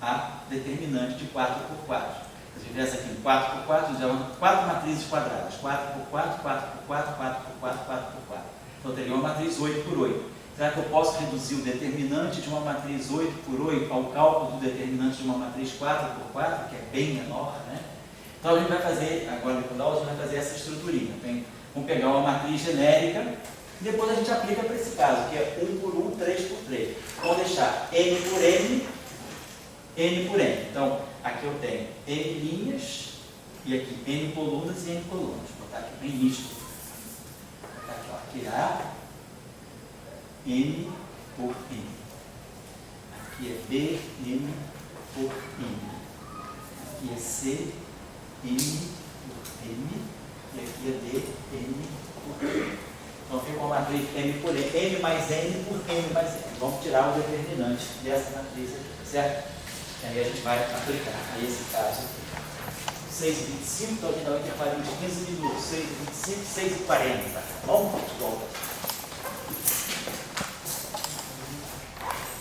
a determinante de 4 por 4. Se eu tivesse aqui 4 por 4, já 4 matrizes quadradas. 4 por 4, 4 por 4, 4 por 4, 4 por 4. Então, eu teria uma matriz 8 por 8. Será que eu posso reduzir o determinante de uma matriz 8 por 8 ao cálculo do determinante de uma matriz 4 por 4, que é bem menor, né? Então a gente vai fazer, agora no final, a gente vai fazer essa estruturinha. Vamos pegar uma matriz genérica e depois a gente aplica para esse caso, que é 1 por 1, 3 por 3. Vamos deixar N por N, N por N. Então, aqui eu tenho N linhas e aqui N colunas e N colunas. Vou botar aqui bem nítido. Vou botar aqui, ó, aqui A, N por N. Aqui é B, N por N. Aqui é C, N por N. E aqui é D, N por N. Então fica uma matriz M por N. M mais N por N mais N. Vamos tirar o determinante dessa matriz aqui, certo? E aí a gente vai aplicar a esse caso aqui. 6 e 25, então a gente dá um intervalo de 15 minutos. 6 e 25, 6 e 40. Vamos, volta.